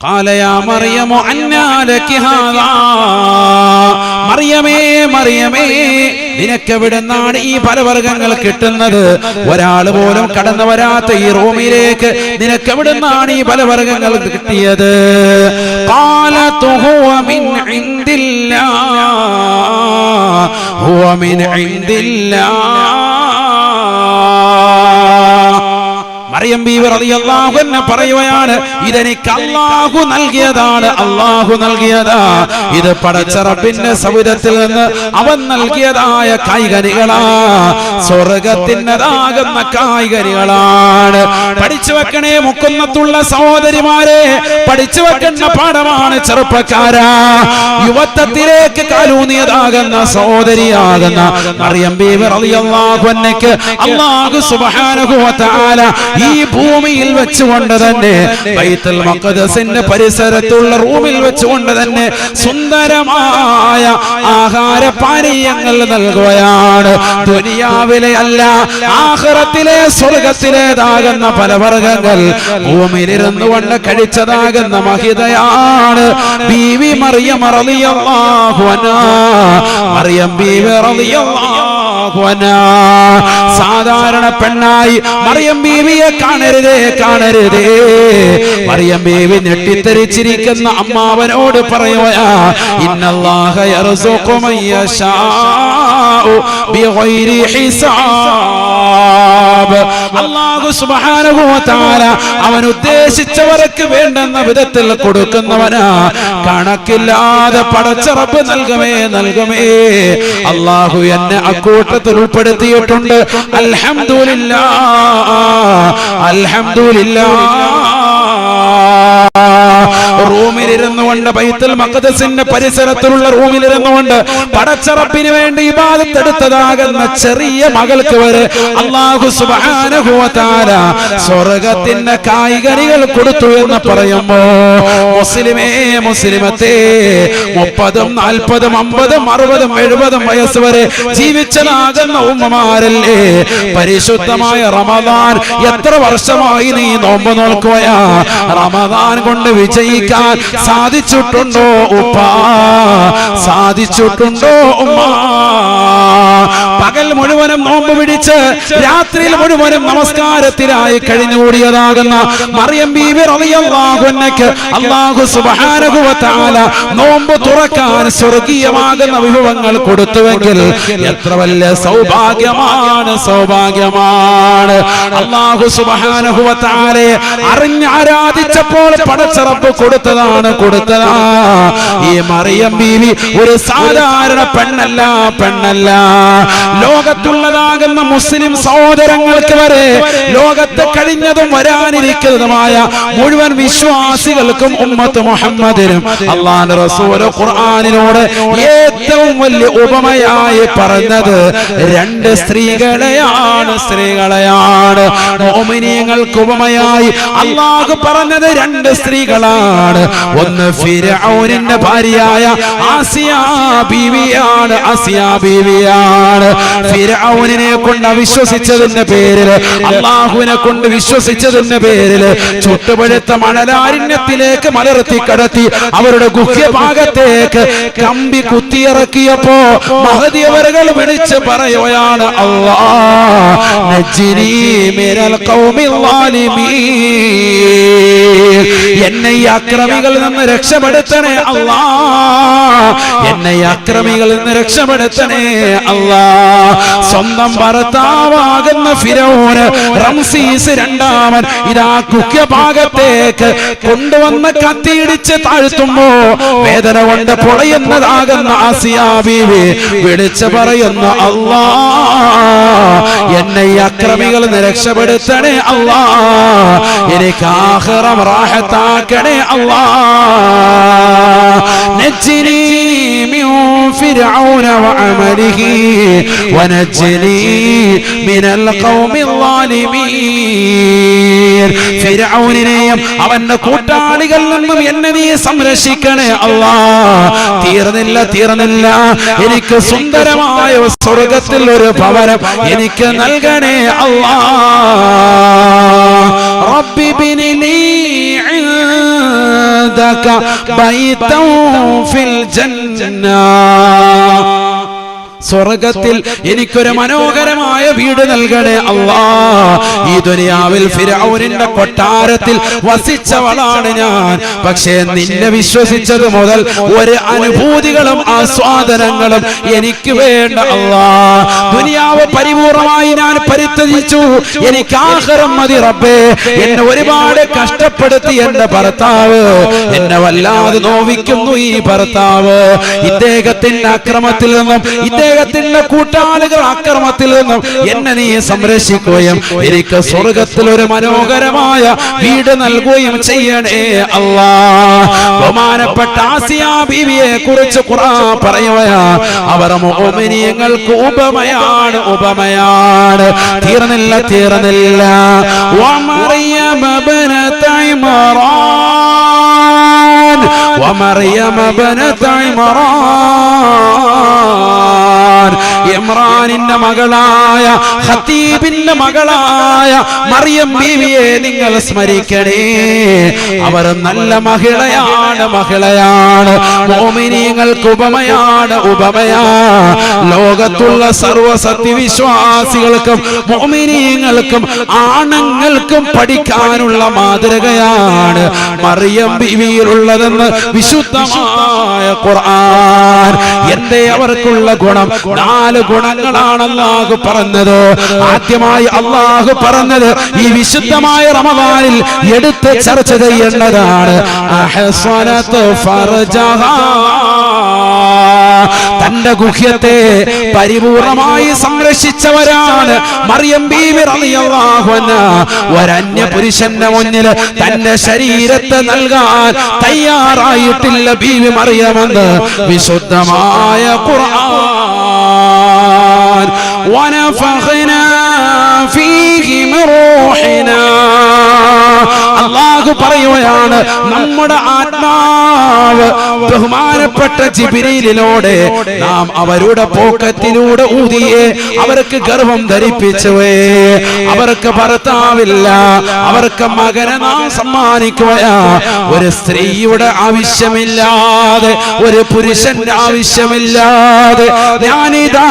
قال يا مريم أنى لك هذا മറിയമേ നിനക്ക് എവിടുന്നാണ് ഈ ഫലവർഗ്ഗങ്ങൾ കിട്ടുന്നത്? ഒരാൾ പോലും കടന്നു വരാത്ത ഈ റൂമിലേക്ക് നിനക്ക് എവിടുന്നാണ് ഈ ഫലവർഗ്ഗങ്ങൾ കിട്ടിയത്? قالت هو من عند الله മറിയം ബീവി റളിയല്ലാഹു അൻഹ പറയുകയാണ്, ഇതെനിക്ക് അല്ലാഹു നൽകിയതാ. ഇത് പടച്ച റബ്ബിന്റെ സൗദത്തിൽ നിന്ന് അവൻ നൽകിയതായ കായ്കനികളാ, സ്വർഗ്ഗത്തിൻ്റെതാകുന്ന കായ്കനികളാണ്. പഠിച്ചു വെക്കണേ മുക്കുന്നത്തുള്ള സഹോദരിമാരെ, പഠിച്ചു വെക്കുന്ന പാഠമാണ് ചെറുപ്പക്കാരാ. യുവത്വത്തിലേക്ക് കാലൂന്നിയതാകുന്ന സഹോദരിയാകുന്ന മറിയം ബീവി റളിയല്ലാഹു അൻഹയ്ക്ക് അല്ലാഹു സുബ്ഹാനഹു വ തആല ഈ ഭൂമിയിൽ വെച്ചുകൊണ്ട് തന്നെ ബൈത്തുൽ മഖ്ദസിന്റെ പരിസരത്തുള്ള റൂമിൽ വെച്ചുകൊണ്ട് തന്നെ സുന്ദരമായ ആഹാരപാനീയങ്ങൾ നൽകുകയാണ്. ദുനിയാവിലെ അല്ല, ആഖിറത്തിലെ സ്വർഗ്ഗത്തിലേതാകുന്ന ഫലവർഗ്ഗങ്ങൾ ഭൂമിയിലിരുന്നു കൊണ്ട് കഴിച്ചതാകുന്ന മഹിതയാണ് ബീവി മറിയം റളിയല്ലാഹു അൻഹാ. മറിയം ബീവി റളിയല്ലാഹു അൻഹാ സാധാരണ പെണ്ണായി മറിയം ബീവിയെ കാണരുതേ. മറിയം ബീവി ഞെട്ടിത്തെറിച്ചിരിക്കുന്ന അമ്മാവനോട് പറയുകയാ, ഇന്നല്ലാഹ യർസുഖു മൻ യശാഉ ബിഗൈരി ഹിസാബ്. അല്ലാഹു സുബ്ഹാനഹു വ തആല അവൻ ഉദ്ദേശിച്ചവർക്ക് വേണ്ടുന്ന വിധത്തിൽ കൊടുക്കുന്നവനാ. കണക്കില്ലാതെ പടച്ച റബ്ബ് നൽകുമേ. അല്ലാഹു എന്നെ അക്കൂട്ടത്തിൽ ഉൾപ്പെടുത്തിയിട്ടുണ്ട്. അൽഹംദുലില്ലാഹ്. റൂമിലിരുന്നു കൊണ്ട് ബൈത്തുൽ മഖ്ദസിന്റെ പരിസരത്തുള്ള റൂമിലിരുന്നു കൊണ്ട് പടച്ച റബ്ബിന് വേണ്ടി ഇബാദത്ത് എടുത്തതാകുന്ന ചെറിയ മകൾക്ക് വരെ അല്ലാഹു സുബ്ഹാനഹു വ തആല സ്വർഗ്ഗത്തിന്റെ കായ്കനികൾ കൊടുത്തു എന്ന് പറയുമ്പോ മുസ്ലിമത്തെ 30, 40, 50, 60, 70 വയസ്സ് വരെ ജീവിച്ചതാകുന്ന ഉമ്മമാരല്ലേ? പരിശുദ്ധമായ റമദാൻ എത്ര വർഷമായി നീ നോമ്പ് നോൽക്കുകയാ? റമദാൻ കൊണ്ട് വിജയിക്കാൻ സാധിച്ചിട്ടുണ്ടോ ഉപ്പ? സാധിച്ചിട്ടുണ്ടോ ഉമ്മ? പകൽ മുഴുവനും നോമ്പ് പിടിച്ച് രാത്രിയിൽ മുഴുവനും നമസ്കാരത്തിലായി കഴിഞ്ഞുകൂടിയതാകുന്ന മറിയം ബീവി റളിയല്ലാഹു അൻഹയ്ക്ക് അല്ലാഹു സുബ്ഹാനഹു വ തആല നോമ്പ് തുറക്കാൻ സ്വർഗീയമാകുന്ന വിഭവങ്ങൾ കൊടുത്തുവെങ്കിൽ എത്ര വലിയ സൗഭാഗ്യമാണ്. അല്ലാഹു സുബ്ഹാനഹു വ തആലയെ അറിഞ്ഞ് ആരാധിച്ചപ്പോൾ പടച്ച റബ്ബ് കൊടുത്തതാ. ഈ മറിയം ബീവി ഒരു സാധാരണ പെണ്ണല്ല. ലോകത്തുള്ളതാകുന്ന മുസ്ലിം സഹോദരങ്ങൾക്ക് വരെ, ലോകത്ത് കഴിഞ്ഞതും വരാനിരിക്കുന്നതുമായ മുഴുവൻ വിശ്വാസികൾക്കും ഉമ്മത്ത് മുഹമ്മദിനും അല്ലാഹുവിന്റെ റസൂൽ ഖുർആനിനോട് ഏറ്റവും വലിയ ഉപമയായി പറഞ്ഞത് രണ്ട് സ്ത്രീകളെയാണ്. മുഅ്മിനീങ്ങൾക്ക് ഉപമയായി അല്ലാഹു പറഞ്ഞത് രണ്ട് സ്ത്രീകളാണ്. ഒന്ന് ഫിർഔനിന്റെ ഭാര്യയായ ആസിയ ബീവിയാണ്. ഫിർഔനിനെ കൊണ്ട് അവിശ്വസിച്ചതിന്റെ പേരിൽ, അല്ലാഹുവിനെ കൊണ്ട് വിശ്വസിച്ചതിന്റെ പേരിൽ ചുട്ടുപഴുത്ത മണലാരണ്യത്തിലേക്ക് മലർത്തി കടത്തി അവരുടെ ഗുഹ്യഭാഗത്തേക്ക് കമ്പി കുത്തിയിറക്കിയപ്പോ മഹദി അവറുകൾ വിളിച്ച് പറയുകയാണ്, അല്ലാഹ് നജ്ജിനി മിനൽ ഖൗമിൽ ളാലിമീൻ. എന്നെ ഈ അക്രമികളിൽ നിന്ന് രക്ഷപ്പെടുത്തണേ അല്ലാഹ്. സ്വന്തം ഭർത്താവാകുന്ന ഫിറഔന് റംസീസ് രണ്ടാമൻ ഇതാ ഗുഹ്യഭാഗത്തേക്ക് കൊണ്ടുവന്ന് കത്തിയിടിച്ച് താഴ്ത്തുമ്പോ വേദന കൊണ്ട് പൊളയുന്നതാകുന്ന ആസിയ ബീവി വിളിച്ചു പറയുന്നു, അല്ലാഹ് എന്നെ ഈ അക്രമികളിൽ നിന്ന് രക്ഷപ്പെടുത്തണേ അല്ലാഹ്. എനിക്ക് ആഖിറം റാഹത്താക്കണേ അല്ലാഹ്. നജ്ജിനി മിൻ ഫിർഔന വഅമലിഹി വനജ്ജിനി മിനൽ ഖൗമിൽ ളാലിമീൻ. ഫിർഔനിനെയും അവന്റെ കൂട്ടാളികളിൽ നിന്നും എന്നെ നീ സംരക്ഷിക്കണേ അല്ലാഹ്. തീർന്നില്ല. എനിക്ക് സുന്ദരമായ സ്വർഗ്ഗത്തിൽ ഒരു ഭവനം എനിക്ക് നൽകണേ അല്ലാഹ്. റബ്ബി ബിനി ലീ لك بيتا في الجنة സ്വർഗ്ഗത്തിൽ എനിക്കൊരു മനോഹരമായ വീട് നൽകണേ അല്ലാഹ്. ഈ ദുനിയാവിൽ ഫിർഔനിന്റെ കൊട്ടാരത്തിൽ വസിച്ചവളാണ് ഞാൻ. പക്ഷേ നിന്നെ വിശ്വസിച്ചത് മുതൽ ഒരു അനുഭൂതികളും ആസ്വാദനങ്ങളും എനിക്ക് വേണ്ട അല്ലാഹ്. ദുനിയാവ് പരിപൂർണമായി ഞാൻ പരിത്യജിച്ചു. എനിക്ക് ആഖിറം മതി റബ്ബേ. എന്നെ ഒരുപാട് കഷ്ടപ്പെടുത്തി എന്റെ ഭർത്താവ്. എന്നെ വല്ലാതെ നോവിക്കുന്നു ഈ ഭർത്താവ്. ഇദ്ദേഹത്തിന്റെ അക്രമത്തിൽ നിന്നും ഇദ്ദേഹത്തിന്റെ കൂട്ടാളികൾ അക്രമത്തിൽ നിന്നും എന്നെ നീ സംരക്ഷിക്കുകയും എനിക്ക് സ്വർഗ്ഗത്തിൽ ഒരു മനോഹരമായ വീട് നൽകുകയും ചെയ്യണേ അല്ലാഹ്. ബഹുമാനപ്പെട്ട ആസിയ ബീവിയെ കുറിച്ച് ഖുർആൻ പറയുകയാണ്, അവർ മുഅ്മിനീങ്ങൾക്ക് ഉപമയാണ്, ഉപമയാണ്. തീർന്നില്ല. വമറിയം ബനത ഇമ്രാൻ, വമറിയം ബനത ഇമ്രാൻ, ഇമ്രാനിന്റെ മകളായ ഖതീബിന്റെ മകളായ മറിയം ബീവിയെ നിങ്ങൾ സ്മരിക്കണേ. അവർ നല്ല മഹിളയാണ്, മഹിളയാണ്. മുഅ്മിനീങ്ങൾക്ക് ഉപമയാണ്, ഉപമയാ. ലോകത്തുള്ള സർവ്വ സത്യവിശ്വാസികൾക്കും മുഅ്മിനീങ്ങൾക്കും ആണുങ്ങൾക്കും പഠിക്കാനുള്ള മാതൃകയാണ് മറിയം ബീവിയിലുള്ളതെന്ന് വിശുദ്ധമായ ഖുർആൻ. എന്തേ അവർക്കുള്ള ഗുണം? 4 ഗുണങ്ങളാണ് അല്ലാഹു പറഞ്ഞത്. ആദ്യമായി അല്ലാഹു പറഞ്ഞത് ഈ വിശുദ്ധമായ റമദാനിൽ എടുത്ത് ചർച്ച ചെയ്യേണ്ടതാണ്. അഹ്സനത്ത് ഫർജഹാ, തന്റെ ഗുഹ്യത്തെ പരിപൂർണമായി സംരക്ഷിച്ചവരാണ് മറിയം ബീവി റളിയല്ലാഹു അൻഹാ. ഒരന്യ പുരുഷന്റെ മുന്നിൽ തന്റെ ശരീരത്തെ നൽകാൻ തയ്യാറായിട്ടില്ല ബീവി മറിയമെന്ന് വിശുദ്ധമായ ഖുർആൻ. വനഫഖ്നാ ഫീഹി മിൻ റൂഹിനാ, അല്ലാഹു പറയുകയാണ്, നമ്മുടെ ആത്മാവ് ബഹുമാനപ്പെട്ട ജിബ്രീലിനോട് നാം അവരുടെ പോക്കറ്റിലൂടെ ഊതിയേ അവർക്ക് ഗർഭം ധരിപ്പിച്ചുവേ. അവർക്ക് ഭർത്താവില്ല, അവർക്ക് മകനെ നാം സമ്മാനിക്കുകയാ. ഒരു സ്ത്രീയുടെ ആവശ്യമില്ലാതെ, ഒരു പുരുഷന്റെ ആവശ്യമില്ലാതെ ഞാനിതാ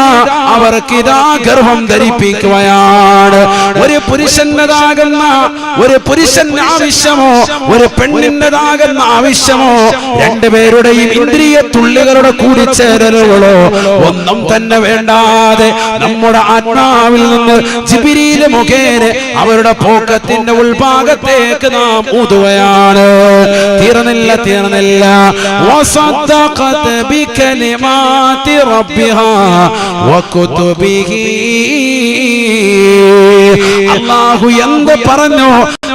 അവർക്കിതാ ഗർഭം ധരിപ്പിക്കുകയാണ്. ഒരു പുരുഷന്റേതാകുന്ന, ഒരു പുരുഷന്റെ ആവശ്യമോ ഒരു പെണ്ണിന്റേതാകുന്ന ആവശ്യമോ, രണ്ടുപേരുടെയും ഇന്ദ്രിയ തുള്ളികളുടെ കൂടിച്ചേരലുകളോ ഒന്നും തന്നെ വേണ്ടാതെ നമ്മുടെ ആത്മാവിൽ നിന്ന് ജിബ്രീൽ മുഖേന അവരുടെ പോക്കത്തിന്റെ ഉൾഭാഗത്തേക്ക് നാം ഊതുകയാണ്. തീർന്നില്ല. വസദ്ദഖത് ബികലിമാതി റബ്ബിഹാ വകുതുബിഹി, അല്ലാഹു എന്ത് പറഞ്ഞു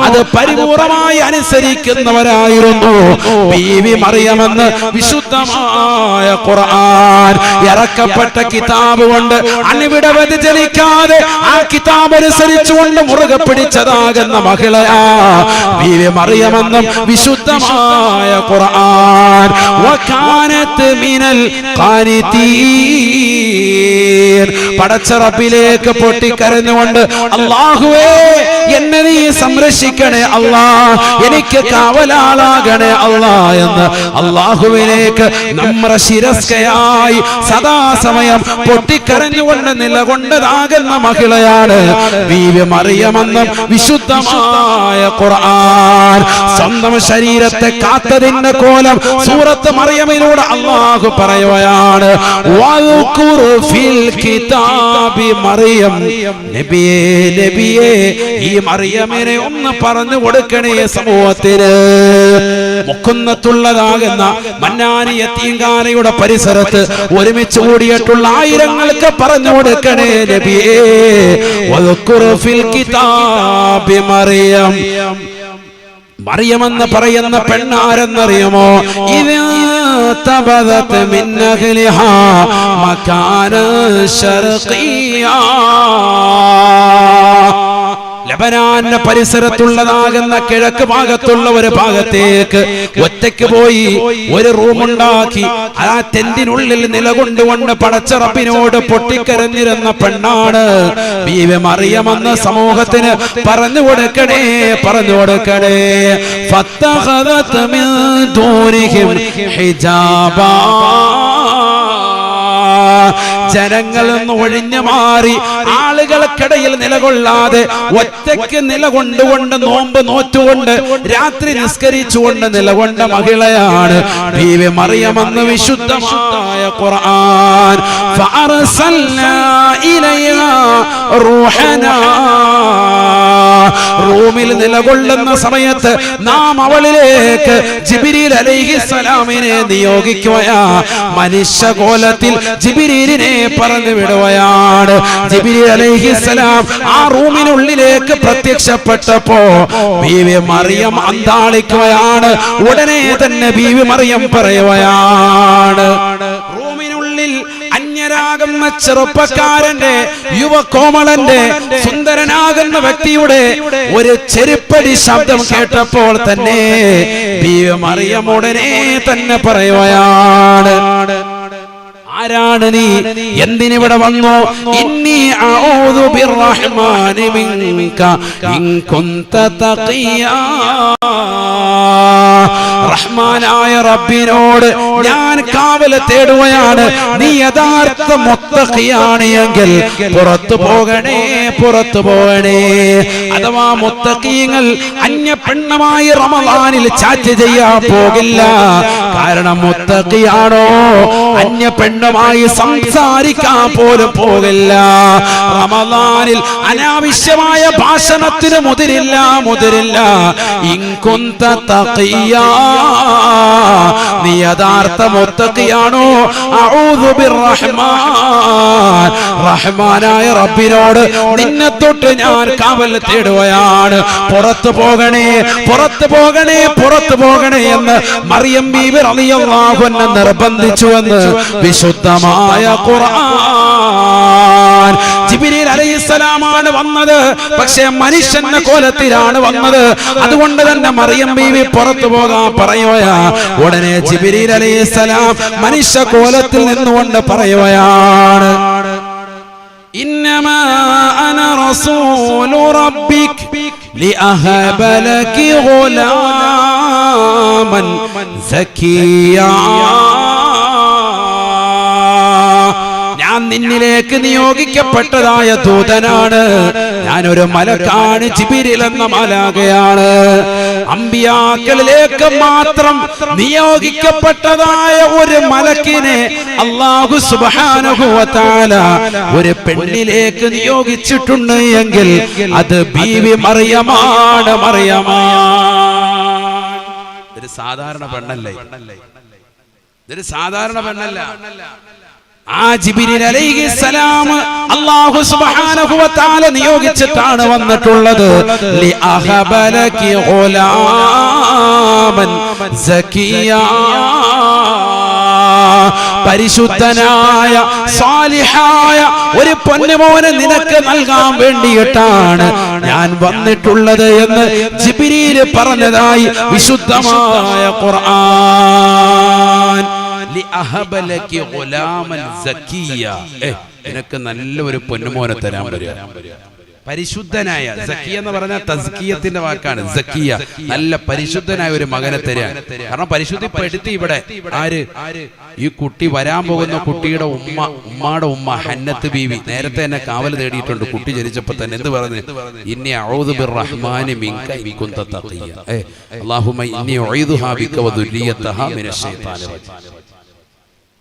അത് പരിപൂർണമായി അനുസരിക്കുന്നവരായിരുന്നു ബീവി മറിയമെന്ന് വിശുദ്ധമായ ഖുർആൻ. ഇറക്കപ്പെട്ട കിതാബ് കൊണ്ട് അണിവിട വ്യതിചലിക്കാതെ ആ കിതാബ് അനുസരിച്ചുകൊണ്ട് മുറുകെ പിടിച്ചതാകുന്ന മഹിളയാ ബീവി മറിയമെന്നും വിശുദ്ധമായ ഖുർആൻ. വകാനത് മിനൽ ഖാനിതീൻ, പടച്ച റബ്ബിലേക്ക് പൊട്ടിക്കരഞ്ഞുകൊണ്ട് അല്ലാഹുവേ എന്നെ നീ സംരക്ഷിക്കണേ അല്ലാ, എനിക്ക് കാവലാളാകണേ അല്ലാ എന്ന് അല്ലാഹുവിലേക്ക് നമ്ര ശിരസ്കയായി സദാസമയം പൊട്ടിക്കരഞ്ഞുകൊണ്ട് നിലകൊണ്ടതാകുന്ന മഹിളയാണ് ബീവി മറിയമെന്നും വിശുദ്ധമായ ഖുർആൻ. സ്വന്തം ശരീരത്തെ കാത്തതിന്റെ കോലം സൂറത്ത് മറിയമിലൂടെ അല്ലാഹു പറയുകയാണ്. വൽഖുർ ഫിൽ കിതാബി മറിയം, നബിയേ നബിയേ ഈ മറിയമിനെ ഒന്ന് പറഞ്ഞു കൊടുക്കണേ സമൂഹത്തിന്. മുക്കുന്നത്തുള്ളതാകുന്ന മന്നാനി യതീംഖാനയുടെ പരിസരത്ത് ഒരുമിച്ച് കൂടിയിട്ടുള്ള ആയിരങ്ങൾക്ക് പറഞ്ഞു കൊടുക്കണേ നബിയേ. വൽഖുർ ഫിൽ കിതാബി മറിയം, മറിയമെന്ന് പറയുന്ന പെണ്ണാരെന്നറിയുമോ? ഇത് തബദത് മിൻ അഹ്ലിഹാ മകാന ശർഖിയാ, ലബനാന്റെ പരിസരത്തുള്ളതാകുന്ന കിഴക്ക് ഭാഗത്തുള്ള ഒരു ഭാഗത്തേക്ക് ഒറ്റയ്ക്ക് പോയി ഒരു റൂമുണ്ടാക്കി ആ ടെന്റിനുള്ളിൽ നിലകൊണ്ടുകൊണ്ട് പടച്ച റബ്ബിനോട് പൊട്ടിക്കരഞ്ഞിരുന്ന പെണ്ണാണ് ബീവി മറിയം എന്ന സമൂഹത്തിന് പറഞ്ഞു കൊടുക്കണേ, പറഞ്ഞു കൊടുക്കണേ. ഫത്തഖദത് മിൻ ദൂനിഹിം ഹിജാബാ, ജനങ്ങളിൽ നിന്ന് ഒഴിഞ്ഞു മാറി ആളുകൾക്കിടയിൽ നിലകൊള്ളാതെ ഒറ്റയ്ക്ക് നിലകൊണ്ടുകൊണ്ട് നോമ്പ് നോറ്റുകൊണ്ട് രാത്രി നിസ്കരിച്ചുകൊണ്ട് നിലകൊണ്ട മഹിളയാണ് ബീവി മറിയം എന്ന വിശുദ്ധമായ ഖുർആൻ. ഫഅർസൽനാ ഇലൈഹാ റൂഹനാ, റൂമിൽ നിലകൊള്ളുന്ന സമയത്ത് നാം അവളിലേക്ക് ജിബ്രീൽ അലൈഹിസ്സലാമിനെ നിയോഗിക്കുകയാ. മനുഷ്യകോലത്തിൽ ജിബ്രീലിനെ പറഞ്ഞു വിടുകയാണ്. ജിബ്രീൽ അലൈഹിസ്സലാം ആ റൂമിനുള്ളിലേക്ക് പ്രത്യക്ഷപ്പെട്ടപ്പോ ബീവി മറിയം അന്താളിക്കുകയാണ്. ഉടനെ തന്നെ ബീവി മറിയം പറയുകയാണ്, റൂമിനുള്ളിൽ അന്യരാകുന്ന ചെറുപ്പക്കാരന്റെ യുവകോമളന്റെ സുന്ദരനാകുന്ന വ്യക്തിയുടെ ഒരു ചെരുപ്പടി ശബ്ദം കേട്ടപ്പോൾ തന്നെ ബീവി മറിയം ഉടനെ തന്നെ പറയുകയാണ്, ആരാണ് നീ, എന്തിനിവിടെ വന്നു? ഇന്നി അഊദു ബിർറഹ്മാനി മിൻക ഇൻ കുൻത തഖിയാ, റഹ്മാനായ റബ്ബിനോട് ഞാൻ കാവൽ തേടുകയാണ്. നീ യഥാർത്ഥ മുത്തഖിയാണ് എങ്കിൽ പുറത്തു പോകണേ, പുറത്തു പോകണേ. അഥവാ മുത്തഖീങ്ങൾ അന്യ പെണ്ണുമായി റമളാനിൽ ചാറ്റ് ചെയ്യാൻ പോകില്ല. കാരണം മുത്തഖിയാണോ അന്യ പെണ്ണുമായി സംസാരിക്കാൻ പോലും പോകില്ല. റമളാനിൽ അനാവശ്യമായ ഭാഷണത്തിന് മുതിരില്ല, മുതിരില്ല. ഇൻ കുൻത തഖിയാ, നീ യഥാർത്ഥ മുത്തഖിയാണോ? അഊദു ബിർറഹ്മാൻ, റഹ്മാനായ റബ്ബിനോട് നിന്നെ തൊട്ട് ഞാൻ കാവൽ തേടുകയാണ്. പുറത്തു പോകണേ, പുറത്തു പോകണേ, പുറത്തു പോകണേ എന്ന് മറിയം ബീവി റളിയല്ലാഹു അൻഹ നിർബന്ധിച്ചുവെന്ന് വിശുദ്ധമായ ഖുർആൻ. ജിബ്രീൽ അലൈഹിസ്സലാമാണ് വന്നത്, പക്ഷേ മനുഷ്യന്റെ കോലത്തിലാണ് വന്നത്. അതുകൊണ്ട് തന്നെ മറിയം ബീവി പുറത്തു പോകാൻ പറയുകയാ. ഉടനെ ജിബ്രീൽ അലൈഹിസ്സലാം മനുഷ്യ കോലത്തിൽ നിന്നുകൊണ്ട് പറയുകയാണ്, ഇന്നമാ അന റസൂലു റബ്ബിക് ലിഅഹബ ലകി ഗുലാമൻ സക്കിയാ, ഞാൻ നിന്നിലേക്ക് നിയോഗിക്കപ്പെട്ടതായ ദൂതനാണ്. ഞാനൊരു മലക്കാണ്, ജിബ്രീൽ എന്ന മലാഖയാണ്. അമ്പിയാക്കളിലേക്ക് മാത്രം നിയോഗിക്കപ്പെട്ടതായ ഒരു മലക്കിനെ അല്ലാഹു സുബ്ഹാനഹു വ തആല ഒരു പെണ്ണിലേക്ക് നിയോഗിച്ചിട്ടുണ്ട് എങ്കിൽ അത് ബീവി മറിയമാണ്, മറിയമാണ്. ഇതൊരു സാധാരണ പെണ്ണല്ലേ, ഇതൊരു സാധാരണ പെണ്ണല്ല. ആ ജിബ്രീൽ അലൈഹിസ്സലാം അല്ലാഹു സുബ്ഹാനഹു വ തആല നിയോഗിച്ചിട്ടാണ് വന്നിട്ടുള്ളത്. ലി അഹബലകി ഗുലാമൻ സക്കിയാ, പരിശുദ്ധനായ സാലിഹായ ഒരു പൊന്നുമോനെ നിനക്ക് നൽകാൻ വേണ്ടിയിട്ടാണ് ഞാൻ വന്നിട്ടുള്ളത് എന്ന് ജിബ്രീൽ പറഞ്ഞതായി വിശുദ്ധമായ ഖുർആൻ. നിനക്ക് നല്ല ഒരു പൊന്നുമോനെ തരാൻ വരിക. പരിശുദ്ധനായ, സക്കിയ എന്ന് പറഞ്ഞാൽ തസ്കിയത്തിന്റെ വാക്കാണ്. സക്കിയ, നല്ല പരിശുദ്ധനായ ഒരു മകനെ തരാൻ. കാരണം പരിശുദ്ധിപ്പെടുത്തി ഇവിടെ ആര്? ഈ കുട്ടി വരാൻ പോകുന്ന കുട്ടിയുടെ ഉമ്മയുടെ ഉമ്മ ഹന്നത്ത് ബീവി നേരത്തെ തന്നെ കാവൽ തേടിയിട്ടുണ്ട്. കുട്ടി ജനിച്ചപ്പോ തന്നെ എന്ത് പറഞ്ഞു? ഇന്നി അഊദു ബിർറഹ്മാനി മിൻക ഇൻ കുൻത തഖിയ, അല്ലാഹുമ്മ ഇന്നി ഉഈദുഹാ ബിക വ ദുർരിയതഹാ മിനശ് ശൈത്താനിർ റജീം.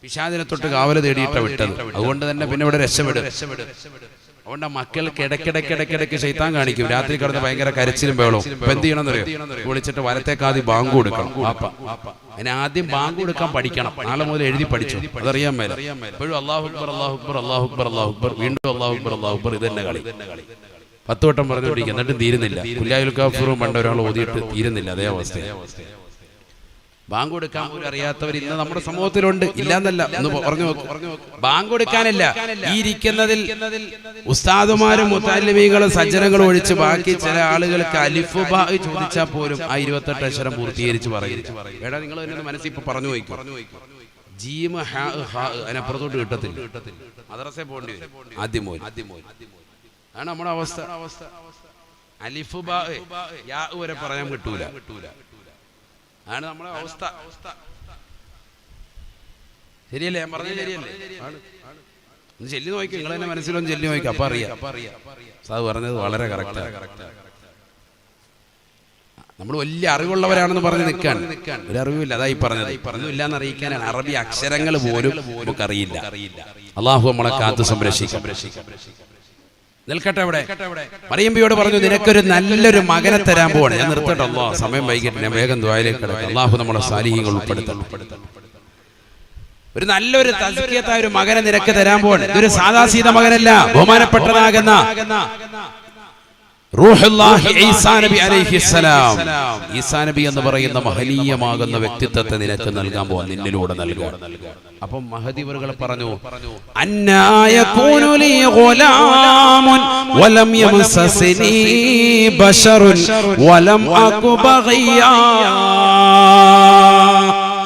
പിശാചിനെ തൊട്ട് കാവൽ തേടിയിട്ടാ വിട്ടത്. അതുകൊണ്ട് തന്നെ പിന്നെ ഇവിടെ രക്ഷപ്പെടും. അതുകൊണ്ട് മക്കൾക്ക് ഇടയ്ക്കിടയ്ക്ക് ശൈത്താൻ കാണിക്കും. രാത്രി കിടന്ന് ഭയങ്കര കരച്ചിലും ബഹളവും. ഇപ്പൊ എന്ത് ചെയ്യണമെന്നറിയോ? വിളിച്ചിട്ട് വലത്തേക്കാദ്യം ബാങ്ക് കൊടുക്കണം. അതിന് ആദ്യം ബാങ്ക് കൊടുക്കാൻ പഠിക്കണം. നാളെ മുതൽ എഴുതി പഠിച്ചു, അതറിയാൻ മേല. എപ്പോഴും അല്ലാഹു അക്ബർ, അല്ലാഹു അക്ബർ, അല്ലാഹു അക്ബർ, അല്ലാഹു അക്ബർ, വീണ്ടും അല്ലാഹു അക്ബർ, അല്ലാഹു അക്ബർ. ഇത് തന്നെ കളി 10 വട്ടം പറഞ്ഞുകൊണ്ടിരിക്കും, എന്നിട്ടും തീരുന്നില്ല. കുല്ലായുൽ കാഫിറൂൻ പണ്ട് ഒരാൾ ഓതിയിട്ട് തീരുന്നില്ല. അതേ അവസ്ഥ. ബാങ്ക് കൊടുക്കാൻ പോലും അറിയാത്തവർ ഇന്ന് നമ്മുടെ സമൂഹത്തിലുണ്ട്. ഇല്ലാന്നല്ല, ഒന്ന് പറഞ്ഞു നോക്കും. ബാങ്ക് കൊടുക്കാനല്ല, ഈ ഇരിക്കുന്നതിൽ ഉസ്താദുമാരും മുത്തല്ലിമീങ്ങളും സജ്ജനങ്ങളും ഒഴിച്ച് ബാക്കി ചില ആളുകൾക്ക് അലിഫ് ബാ ചോദിച്ചാൽ പോലും ആ 28 അക്ഷരം പൂർത്തീകരിച്ച് പറയും. എടാ നിങ്ങൾ തന്നെ മനസ്സിൽ ഇപ്പൊ പറഞ്ഞു പോയിക്കോ, ജീമ അതിനപ്പുറത്തോട്ട് കിട്ടത്തില്ല, മദ്രസയിൽ പോകേണ്ടി വരും. ആദ്യം ആണ് നമ്മുടെ അവസ്ഥ. അലിഫ് ബാ യാ വരെ പറയാൻ കിട്ടൂല, ആണ് നമ്മുടെ അവസ്ഥ. ശരിയല്ലേ? ഞാൻ പറഞ്ഞത് ശരിയല്ലേ? ഒന്ന് ചെല്ലി നോക്കി, നിങ്ങൾ തന്നെ മനസ്സിലൊന്ന് ചെല്ലി നോക്കി, അപ്പൊ അറിയാം. സാദ് പറഞ്ഞത് വളരെ കറക്റ്റാണ്. നമ്മൾ വലിയ അറിവുള്ളവരാണെന്ന് പറഞ്ഞ് നിൽക്കാണ്, ഒരു അറിവില്ല. അതായി പറഞ്ഞത് പറഞ്ഞില്ലാന്ന് അറിയിക്കാനാണ്. അറബി അക്ഷരങ്ങൾ പോലും നമുക്കറിയില്ല. അള്ളാഹു നമ്മളെ കാത്തു സംരക്ഷിക്കാം. നിൽക്കട്ടെ. അവിടെ മറിയമ്പിയോട് പറഞ്ഞു, നിനക്കൊരു നല്ലൊരു മകനെ തരാൻ പോവാണ്. ഞാൻ നിർത്തട്ടെ, അല്ലാഹ് സമയം വൈകിട്ട് ഞാൻ വേഗം ദുആയിലേക്ക് കടക്കാം. അള്ളാഹു നമ്മളെ സാലിഹീങ്ങൾ ഉൾപ്പെടുത്തണം. ഒരു നല്ലൊരു തസ്കിയത്തായ ഒരു മകനെ നിനക്ക് തരാൻ പോവാണ്. ഇതൊരു സാദാസീത മകനല്ല, ബഹുമാനപ്പെട്ടതാകുന്ന റൂഹുല്ലാഹി ഈസാ നബി അലൈഹിസ്സലാം. ഈസാ നബി എന്ന് പറയുന്ന മഹനീയമാകുന്ന വ്യക്തിത്വത്തെ നിനക്ക് നൽകാൻ പോവാൻ, നിന്നിലൂടെ നൽകുക. അപ്പം മഹദിവറുകൾ പറഞ്ഞു, അന്നാ യകൂനു ലീ ഗുലാമുൻ വലം യമസസ്നി ബശറുൻ വലം അകു ബഗിയാ.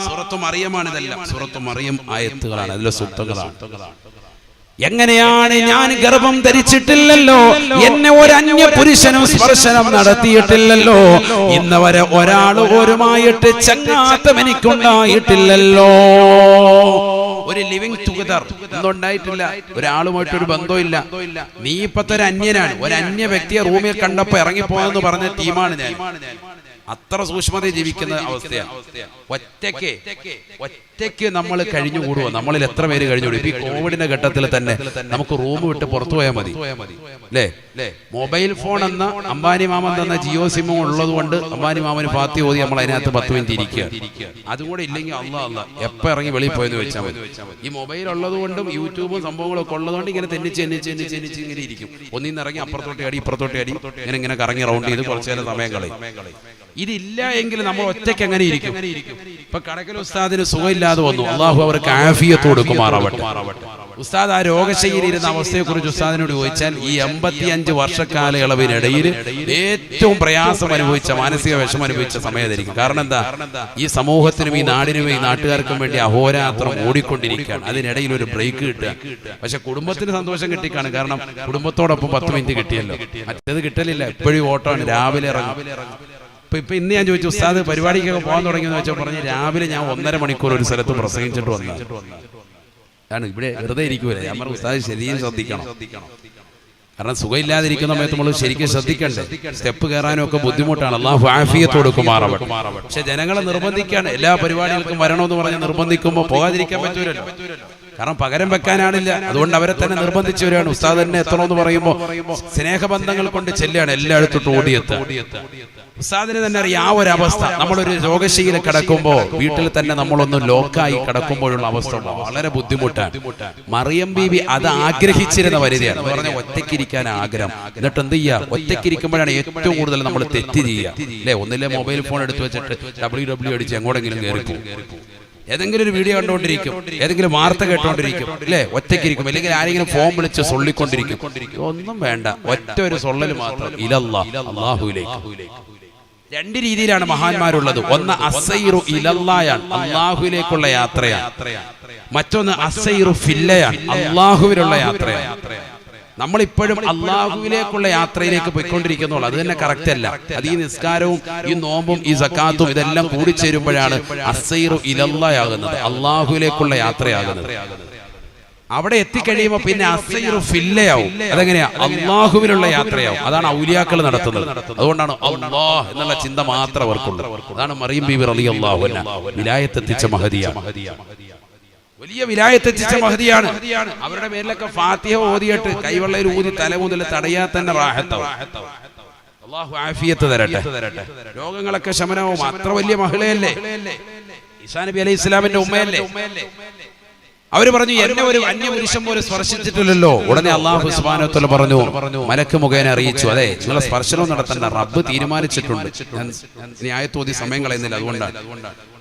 സൂറത്തു മറിയമാണ് ഇതെല്ലാം. സൂറത്തു മറിയം ആയത്തുകളാണ്, അതിലെ സൂക്തങ്ങളാണ്. എങ്ങനെയാണ് ഞാൻ ഗർഭം ധരിച്ചിട്ടില്ലല്ലോ, എന്നെ ഒരു അന്യ പുരുഷനും സ്പർശനം നടത്തിയിട്ടില്ലല്ലോ, ഇന്നവരെ ഒരാൾ ഒരുമായിട്ട് ചങ്ങാത്തം എനിക്കുണ്ടായിട്ടില്ലല്ലോ. ഒരു ലിവിങ് ടുഗദർ എന്തുണ്ടായിട്ടില്ല, ഒരാളുമായിട്ടൊരു ബന്ധമില്ല. നീ ഇപ്പത്തെ ഒരു അന്യനാണ്. ഒരു അന്യ വ്യക്തിയെ റൂമിൽ കണ്ടപ്പോ ഇറങ്ങിപ്പോയെന്ന് പറഞ്ഞ ടീമാണ് ഞാൻ. അത്ര സൂക്ഷ്മത ജീവിക്കുന്ന അവസ്ഥയാണ്. ഒറ്റയ്ക്ക് നമ്മൾ കഴിഞ്ഞുകൂടുക. നമ്മളിൽ എത്ര പേര് കഴിഞ്ഞുകൂടും? ഇപ്പൊ ഈ കോവിഡിന്റെ ഘട്ടത്തിൽ തന്നെ നമുക്ക് റൂം വിട്ട് പുറത്തു പോയാൽ മതി അല്ലേ? മൊബൈൽ ഫോൺ എന്ന അംബാനി മാമൻ തന്ന ജിയോ സിം ഉള്ളത് കൊണ്ട് അംബാനി മാമന് ഫാത്തി ഓതി നമ്മൾ അതിനകത്ത് 10 മിനിറ്റ് ഇരിക്കുക. അതുകൂടെ ഇല്ലെങ്കിൽ അല്ല എപ്പോ ഇറങ്ങി വെളിയിൽ പോയെന്ന് വെച്ചാൽ മതി. ഈ മൊബൈൽ ഉള്ളത് കൊണ്ടും യൂട്യൂബും സംഭവങ്ങളും ഒക്കെ ഉള്ളതുകൊണ്ട് ഇങ്ങനെ തെന്നിച്ച് ഇങ്ങനെ ഇരിക്കും. ഒന്നിന്ന് ഇറങ്ങി അപ്പുറത്തോട്ട് അടി ഇപ്പുറത്തോട്ട് അടി ഇങ്ങനെ കറങ്ങി റൗണ്ട് ചെയ്ത് കുറച്ചു നേരം സമയം കളയും. ഇതില്ല എങ്കിൽ നമ്മൾ ഒറ്റയ്ക്ക് എങ്ങനെ ഇരിക്കും? ഇപ്പൊ കടക്കൽ ഉസ്താദിന് സുഖമില്ലാതെ വന്നു, അള്ളാഹു അവർക്ക് ആഫിയത്ത് കൊടുക്കുമാറാവട്ടെ. ഉസ്താദ് ആ രോഗശൈലിയിരുന്ന അവസ്ഥയെക്കുറിച്ച് ഉസ്താദിനോട് ചോദിച്ചാൽ ഈ 85 വർഷക്കാലയളവിനിടയിൽ ഏറ്റവും പ്രയാസം അനുഭവിച്ച, മാനസിക വിഷമം അനുഭവിച്ച സമയത്തായിരിക്കും. കാരണം എന്താ? ഈ സമൂഹത്തിനും ഈ നാടിനും ഈ നാട്ടുകാർക്കും വേണ്ടി അഹോരാത്രം ഓടിക്കൊണ്ടിരിക്കുകയാണ്. അതിനിടയിൽ ഒരു ബ്രേക്ക് കിട്ടുക. പക്ഷെ കുടുംബത്തിന് സന്തോഷം കിട്ടിക്കാണ്. കാരണം കുടുംബത്തോടൊപ്പം 10 മിനിറ്റ് കിട്ടിയല്ലോ. മറ്റേത് കിട്ടലില്ല, എപ്പോഴും ഓട്ടമാണ്, രാവിലെ ഇറങ്ങും. ഇപ്പൊ ഇന്ന് ഞാൻ ചോദിച്ചു, ഉസ്താദ് പരിപാടിക്കൊക്കെ പോകാൻ തുടങ്ങിയെന്ന് വെച്ചാൽ പറഞ്ഞ് രാവിലെ ഞാൻ 1.5 മണിക്കൂർ ഒരു സ്ഥലത്ത് പ്രസംഗിച്ചിട്ട് വന്നതാണ്. ഇവിടെ വെറുതെ ഇരിക്കൂല. ഞാൻ പറഞ്ഞു, ഉസ്താദ് ശരിയും ശ്രദ്ധിക്കണം. കാരണം സുഖമില്ലാതിരിക്കുന്ന സമയത്ത് നമ്മൾ ശരിക്കും ശ്രദ്ധിക്കണ്ടേ. സ്റ്റെപ്പ് കയറാനും ഒക്കെ ബുദ്ധിമുട്ടാണ്. അല്ലാഹു ആഫിയത്ത് കൊടുക്കുമാറാവട്ടെ. പക്ഷെ ജനങ്ങളെ നിർബന്ധിക്കാണ്, എല്ലാ പരിപാടികൾക്കും വരണമെന്ന് പറഞ്ഞ് നിർബന്ധിക്കുമ്പോൾ പോകാതിരിക്കാൻ പറ്റൂലല്ലോ. കാരണം പകരം വെക്കാനാണില്ല. അതുകൊണ്ട് അവരെ തന്നെ നിർബന്ധിച്ചു വരികയാണ്. ഉസ്താദ് തന്നെ എത്തണമെന്ന് പറയുമ്പോൾ സ്നേഹബന്ധങ്ങൾ കൊണ്ട് ചെല്ലുകയാണ്, എല്ലായിടത്തോട്ട് ഓടിയെത്തുക. ഉസ്താദിന് തന്നെ അറിയാം ആ ഒരു അവസ്ഥ. നമ്മളൊരു രോഗശൈലി കിടക്കുമ്പോൾ വീട്ടിൽ തന്നെ നമ്മളൊന്ന് ലോക്കായി കിടക്കുമ്പോഴുള്ള അവസ്ഥ വളരെ ബുദ്ധിമുട്ടാണ്. മറിയം ബീവി അത് ആഗ്രഹിച്ചിരുന്ന വനിതയാണ്. എന്ന് പറഞ്ഞാൽ ഒറ്റയ്ക്കിരിക്കാൻ ആഗ്രഹം. എന്നിട്ട് എന്ത് ചെയ്യുക? ഒറ്റയ്ക്കിരിക്കുമ്പോഴാണ് ഏറ്റവും കൂടുതൽ നമ്മൾ തെറ്റ് ചെയ്യുക അല്ലെ? ഒന്നിലെ മൊബൈൽ ഫോൺ എടുത്ത് വെച്ചിട്ട് WW അടിച്ച് എങ്ങോടെങ്കിലും കയറിപ്പോകും. ഏതെങ്കിലും ഒരു വീഡിയോ കണ്ടുകൊണ്ടിരിക്കും, ഏതെങ്കിലും വാർത്ത കേട്ടോണ്ടിരിക്കും അല്ലെ? ഒറ്റയ്ക്കിരിക്കും. അല്ലെങ്കിൽ ആരെങ്കിലും ഫോൺ വിളിച്ച് സൊള്ളിക്കൊണ്ടിരിക്കും. ഒന്നും വേണ്ട, ഒറ്റ ഒരു സൊള്ളൽ മാത്രം, ഇലല്ലാഹ്, അല്ലാഹുവിലേക്ക്. 2 രീതിയിലാണ് മഹാന്മാരുള്ളത്. ഒന്ന് അസ്സൈറു ഇലല്ലാഹയാണ്, അല്ലാഹുവിലേക്കുള്ള യാത്രയാണ്. മറ്റൊന്ന് അസ്സൈറു ഫില്ലയാണ്, അല്ലാഹുവിലുള്ള യാത്രയാണ്. നമ്മളിപ്പോഴും അല്ലാഹുവിലേക്കുള്ള യാത്രയിലേക്ക് പോയിക്കൊണ്ടിരിക്കുന്നുള്ളൂ. അത് തന്നെ കറക്റ്റ് അല്ല. അത് ഈ നിസ്കാരവും ഈ നോമ്പും ഈ സക്കാത്തും ഇതെല്ലാം കൂടിച്ചേരുമ്പോഴാണ് അസ്സൈറു ഇലല്ലാഹയാകുന്നത്, അല്ലാഹുവിലേക്കുള്ള യാത്രയാകുന്നത്. അവിടെ എത്തിക്കഴിയുമ്പോൾ പിന്നെ അസ്സൈറു ഫില്ലയാവും. അതെങ്ങനെയാ? അല്ലാഹുവിലുള്ള യാത്രയാവും. അതാണ് ഔലിയാക്കൾ നടത്തുന്നത്. അതുകൊണ്ടാണ് അല്ലാഹ് എന്നുള്ള ചിന്ത മാത്രം അവർക്കുണ്ട്. അതാണ് മറിയം ബീവി റളിയല്ലാഹു അൻഹ വിലായത്ത് എത്തിച്ച മഹദിയാണ്. വലിയ വിലായത്ത് എത്തിച്ച മഹദിയാണ്. അവരുടെ പേരിലൊക്കെ ഫാത്തിഹ ഓതിയിട്ട് കൈവെള്ളയിൽ ഊതി തല മുതൽ തടയാൻ തന്നെ റാഹത്താവും. അല്ലാഹു ആഫിയത്ത് തരട്ടെ, രോഗങ്ങളൊക്കെ ശമനവും. അത്ര വലിയ മഹിളയല്ലേ, ഈസാ നബി അലൈഹി ഇസ്ലാമിന്റെ ഉമ്മയല്ലേ. അവര് പറഞ്ഞു, എന്നെ ഒരു അന്യപുരുഷൻ പോലും സ്പർശിച്ചിട്ടില്ലല്ലോ. ഉടനെ അല്ലാഹു സുബ്ഹാനഹു വ തആല പറഞ്ഞു, മലക്ക് മുഖേന അറിയിച്ചു, അതെ നിങ്ങളെ സ്പർശനം നടത്തേണ്ട, റബ്ബ് തീരുമാനിച്ചിട്ടുണ്ട്. ഞാൻ ആയത്തോതി സമയം കളയുന്നില്ല, അതുകൊണ്ടാണ്.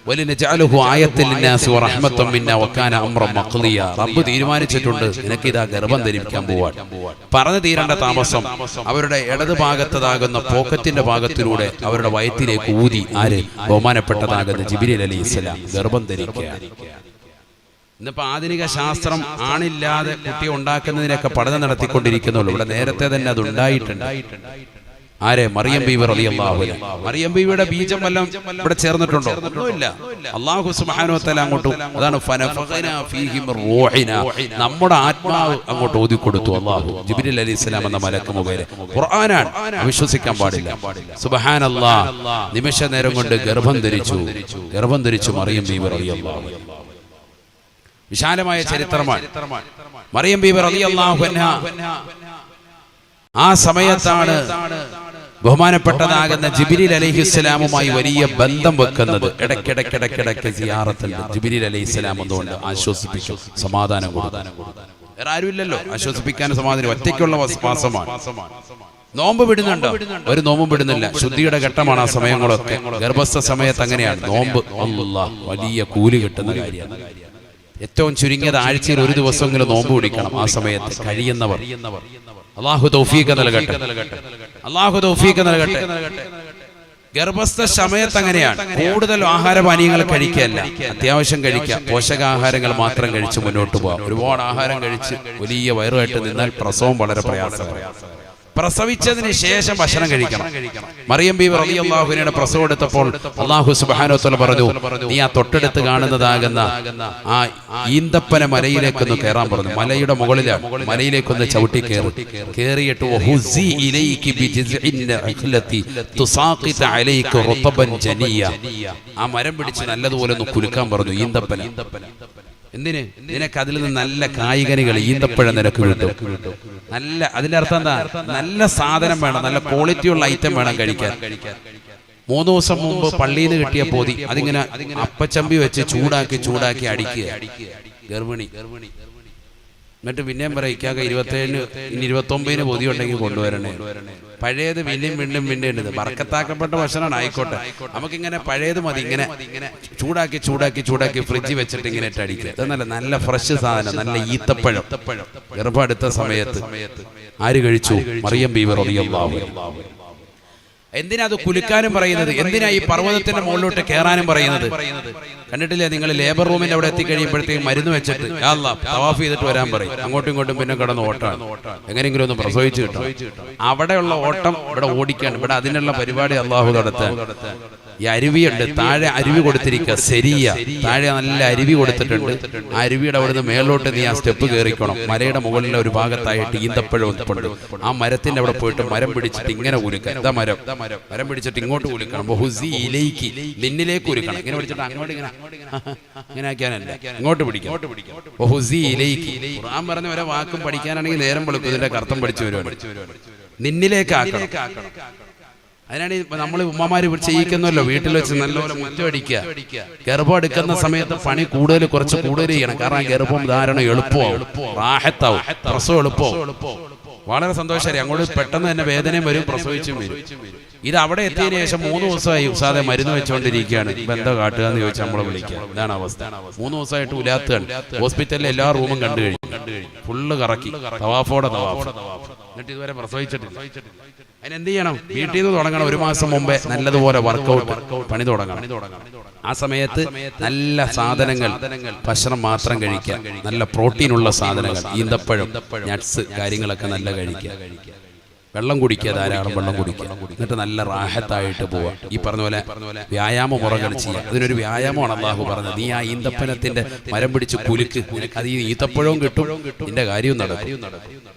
വലിനജഅലുഹു ആയത്തൻ ലിന്നാസി വറഹ്മത്തൻ മിന്നാ വകാന അംറൻ മഖ്ളിയ. റബ്ബ് തീരുമാനിച്ചിട്ടുണ്ട്, നിനക്ക് ഇതാ ഗർഭം ധരിക്കാൻ പോവാൻ. പറഞ്ഞു തീരേണ്ട താമസം അവരുടെ ഇടത് ഭാഗത്തതാകുന്ന പോക്കറ്റിന്റെ ഭാഗത്തിലൂടെ അവരുടെ വയറ്റിലേക്ക് ഊതി ആര്? ബഹുമാനപ്പെട്ടതാകുന്ന ജിബ്രീൽ അലൈഹിസ്സലാം ഗർഭം ധരിക്കുക. ഇന്നിപ്പോ ആധുനിക ശാസ്ത്രം ആണില്ലാതെ കുട്ടിയെ ഉണ്ടാക്കുന്നതിനൊക്കെ പഠനം നടത്തിക്കൊണ്ടിരിക്കുന്നുള്ളൂ. ഇവിടെ നേരത്തെ തന്നെ അത് ഉണ്ടായിട്ടുണ്ട്. ആരെ? മറിയം ബീവി റളിയല്ലാഹു അൻഹ. മറിയം ബീവിയുടെ ബീജം വല്ലതും ഇവിടെ ചേർന്നിട്ടുണ്ടോ? ഒന്നുമില്ല. അല്ലാഹു സുബ്ഹാനഹു വ തആല അങ്ങോട്ട്, അതാണ് ഫനഫഖനാ ഫീഹി മിർ റൂഹിനാ, നമ്മുടെ ആത്മാവ് അങ്ങോട്ട് ഓതി കൊടുത്തു അല്ലാഹു ജിബ്രീൽ അലൈഹിസ്സലാം എന്ന മലക്ക് മുഖേന. ഖുർആനാണ്, വിശ്വസിക്കാൻ പാടില്ല. സുബ്ഹാനല്ലാഹ്. നിമിഷ നേരം കൊണ്ട് ഗർഭം ധരിച്ചു മറിയം ബീവി റളിയല്ലാഹു അൻഹ. വിശാലമായ ചരിത്രമാണ് മറിയം ബീവി റളിയല്ലാഹു അൻഹ. ആ സമയത്താണ് ബഹുമാനപ്പെട്ടതാകുന്ന ജിബ്രീൽ അലൈഹിസ്സലാമുമായി വലിയ ബന്ധം വെക്കുന്നത്. ഇടയ്ക്കിടയ്ക്ക് സിയാറത്തുണ്ട്. ജിബ്രീൽ അലൈഹിസ്സലാം എന്നുകൊണ്ട് ആശ്വസിപ്പിക്കും, സമാധാനം കൊടുക്കും. വേറെ ആരുമില്ലല്ലോ ആശ്വസിപ്പിക്കാൻ, സമാധാനം. ഒറ്റയ്ക്കുള്ള വാസമാണ്. നോമ്പ് വിടുന്നുണ്ടോ? ഒരു നോമ്പും വിടുന്നില്ല. ശുദ്ധിയുടെ ഘട്ടമാണ് ആ സമയങ്ങളൊക്കെ. ഗർഭസ്ഥ സമയത്ത് അങ്ങനെയാണ് നോമ്പ്. അല്ലാഹ്, വലിയ കൂലി കിട്ടുന്ന കാര്യമാണ്. ഏറ്റവും ചുരുങ്ങിയത് ആഴ്ചയിൽ ഒരു ദിവസമെങ്കിലും നോമ്പ് പിടിക്കണം. ആ സമയത്ത് കഴിയുന്നവർ അല്ലാഹു തൗഫീഖ് നൽകട്ടെ. ഗർഭസ്ഥ സമയത്ത് അങ്ങനെയാണ്. കൂടുതൽ ആഹാരപാനീയങ്ങൾ കഴിക്കുകയല്ല, അത്യാവശ്യം കഴിക്കുക. പോഷകാഹാരങ്ങൾ മാത്രം കഴിച്ച് മുന്നോട്ട് പോകാം. ഒരുപാട് ആഹാരം കഴിച്ച് വലിയ വയറുമായിട്ട് നിന്നാൽ പ്രസവം വളരെ പ്രയാസമാണ്. പ്രസവിച്ചതിന് ശേഷം ഭക്ഷണം കഴിക്കണം. മറിയം ബീവി റളിയല്ലാഹു അൻഹയുടെ പ്രസവം എടുത്തപ്പോൾ അല്ലാഹു സുബ്ഹാനഹു വ തആല പറഞ്ഞു, നീ ആ തൊട്ടടുത്ത് കാണുന്നതാകുന്ന ആ ഈന്തപ്പന മലയിലേക്കൊന്ന് കയറാൻ പറഞ്ഞു. മലയുടെ മുകളിലാണ്. മലയിലേക്കൊന്ന് ചവിട്ടി കേറിയിട്ട് വഹുസി ഇലൈകി ബിജിസ്ഇൻ നഖ്ലതി തുസാഖിത അലൈക റുതബൻ ജനിയ, ആ മരം പിടിച്ച് നല്ലതുപോലെ ഒന്ന് കുലുക്കാൻ പറഞ്ഞു. ഈന്തപ്പന എന്തിന്? നിനക്ക് അതിൽ നിന്ന് നല്ല കായ്കനികൾ, ഈന്തപ്പഴം നിനക്ക് കിട്ടും. നല്ല, അതിന്റെ അർത്ഥം എന്താ? നല്ല സാധനം വേണം, നല്ല ക്വാളിറ്റിയുള്ള ഐറ്റം വേണം കഴിക്കാൻ. 3 ദിവസം മുമ്പ് പള്ളിയിൽ നിന്ന് കിട്ടിയ പൊതി അതിങ്ങനെ അപ്പച്ചമ്പി വെച്ച് ചൂടാക്കി അടിക്കുക ഗർഭിണി. എന്നിട്ട് പിന്നെയും പറയാം, ഇക്കാക്ക 27 ഇനി 29 പൊതി ഉണ്ടെങ്കിൽ കൊണ്ടുവരണേ. പഴയത് വീണ്ടും ഉണ്ട്. ബർക്കത്താക്കപ്പെട്ട ഭക്ഷണമാണ്, ആയിക്കോട്ടെ. നമുക്കിങ്ങനെ പഴയത് മതി. ഇങ്ങനെ ചൂടാക്കി ഫ്രിഡ്ജിൽ വെച്ചിട്ട് ഇങ്ങനെ അടിക്കുക. ഇതെന്നല്ല, നല്ല ഫ്രഷ് സാധനം, നല്ല ഈത്തപ്പഴം. ഗർഭം എടുത്ത സമയത്ത് ആര് കഴിച്ചു? മറിയം ബീവി റളിയല്ലാഹു അൻഹ. എന്തിനാ അത് കുലുക്കാനും പറയുന്നത്? എന്തിനാ ഈ പർവ്വതത്തിന്റെ മുകളിലോട്ട് കയറാനും പറയുന്നത്? കണ്ടിട്ടില്ലേ നിങ്ങൾ? ലേബർ റൂമിന്റെ അവിടെ എത്തിക്കഴിയുമ്പോഴത്തേക്ക് മരുന്ന് വെച്ചിട്ട് തവാഫ് ചെയ്തിട്ട് വരാൻ പറയും. അങ്ങോട്ടും ഇങ്ങോട്ടും പിന്നെ കിടന്ന് ഓട്ടാണ്. എങ്ങനെയെങ്കിലും ഒന്ന് പ്രസവിച്ച് കിട്ടും. അവിടെയുള്ള ഓട്ടം ഇവിടെ ഓടിക്കാണ്. ഇവിടെ അതിനുള്ള പരിപാടി അല്ലാഹു നടത്താൻ. ഈ അരുവിയുണ്ട്, താഴെ അരുവി കൊടുത്തിരിക്കുക. ശരിയ താഴെ നല്ല അരുവി കൊടുത്തിട്ടുണ്ട്. ആ അരുവിയുടെ അവിടുന്ന് മേലോട്ട് നീ ആ സ്റ്റെപ്പ് കയറിക്കണം. മലയുടെ മുകളിലെ ഒരു ഭാഗത്തായിട്ട് ഈന്തപ്പഴം ഒത്തുണ്ട്. ആ മരത്തിന്റെ അവിടെ പോയിട്ട് മരം പിടിച്ചിട്ട് ഇങ്ങനെ കുലുക്കാൻ. ഇതാ മരം പിടിച്ചിട്ട് ഇങ്ങോട്ട് കുലുക്കണം. ബഹുസി ഇലൈകി, നിന്നിലേക്ക് കുലുക്കണം. ഇങ്ങനെ പിടിച്ചിട്ട് അങ്ങോട്ട് ഇങ്ങനെ ആക്കിയാനല്ല, ഇങ്ങോട്ട് പിടിക്കണം. ബഹുസി ഇലൈകി. ഖുർആൻ പറഞ്ഞ വരെ വാക്കും പഠിക്കാനാണെങ്കിൽ നേരം വെളുക്കും. ഇതിന്റെ അർത്ഥം പഠിച്ചു വരുവാണ്. നിന്നിലേക്ക് ആക്കണം. അതിനാണ് നമ്മൾ ഉമ്മമാര് ചെയ്യിക്കുന്നല്ലോ, വീട്ടിൽ വെച്ച് നല്ലപോലെ മുറ്റമടിക്കുക. ഗർഭം എടുക്കുന്ന സമയത്ത് പണി കുറച്ച് കൂടുതൽ ചെയ്യണം. കാരണം ഗർഭം ധാരണ എളുപ്പമാവും, റാഹത്താവും, പ്രസവം എളുപ്പമാവും. വളരെ സന്തോഷമായി. അങ്ങോട്ട് പെട്ടെന്ന് തന്നെ വേദനയും വരും, പ്രസവിച്ചും വരും. ഇത് അവിടെ എത്തിയതിനു ശേഷം 3 ദിവസമായി ഉസാദെ മരുന്ന് വെച്ചുകൊണ്ടിരിക്കുകയാണ്. എന്താ കാട്ടുക എന്ന് ചോദിച്ചാൽ നമ്മളെ വിളിക്കുക. ഇതാണ് അവസ്ഥ. 3 ദിവസമായിട്ട് ഉലാത്തുകയാണ്. ഹോസ്പിറ്റലിലെ എല്ലാ റൂമും കണ്ടു കഴിഞ്ഞു, ഫുള്ള് കറക്കി, തവാഫോടെ തവാഫ്. എന്നിട്ട് ഇതുവരെ പ്രസവിച്ചിട്ടില്ല. അതിനെന്ത് ചെയ്യണം? വീട്ടിൽ നിന്ന് തുടങ്ങണം. 1 മാസം മുമ്പേ നല്ലതുപോലെ വർക്കൗട്ട് പണി തുടങ്ങണം. ആ സമയത്ത് നല്ല സാധനങ്ങൾ, ഭക്ഷണം മാത്രം കഴിക്കുക. നല്ല പ്രോട്ടീനുള്ള സാധനങ്ങൾ, ഈന്തപ്പഴം, നട്ട്സ് കാര്യങ്ങളൊക്കെ നല്ല കഴിക്കുക. വെള്ളം കുടിക്കുക, ധാരാളം വെള്ളം കുടിക്കുക. എന്നിട്ട് നല്ല റാഹത്തായിട്ട് പോവുക. ഈ പറഞ്ഞ പോലെ വ്യായാമ മുറകൾ ചെയ്യുക. അതിനൊരു വ്യായാമമാണ് അല്ലാഹു പറഞ്ഞത്. നീ ആ ഈന്തപ്പനത്തിന്റെ മരം പിടിച്ച് കുലുക്ക്. അത് ഈ ഈത്തപ്പഴവും കിട്ടും, നിന്റെ കാര്യവും നടക്കും.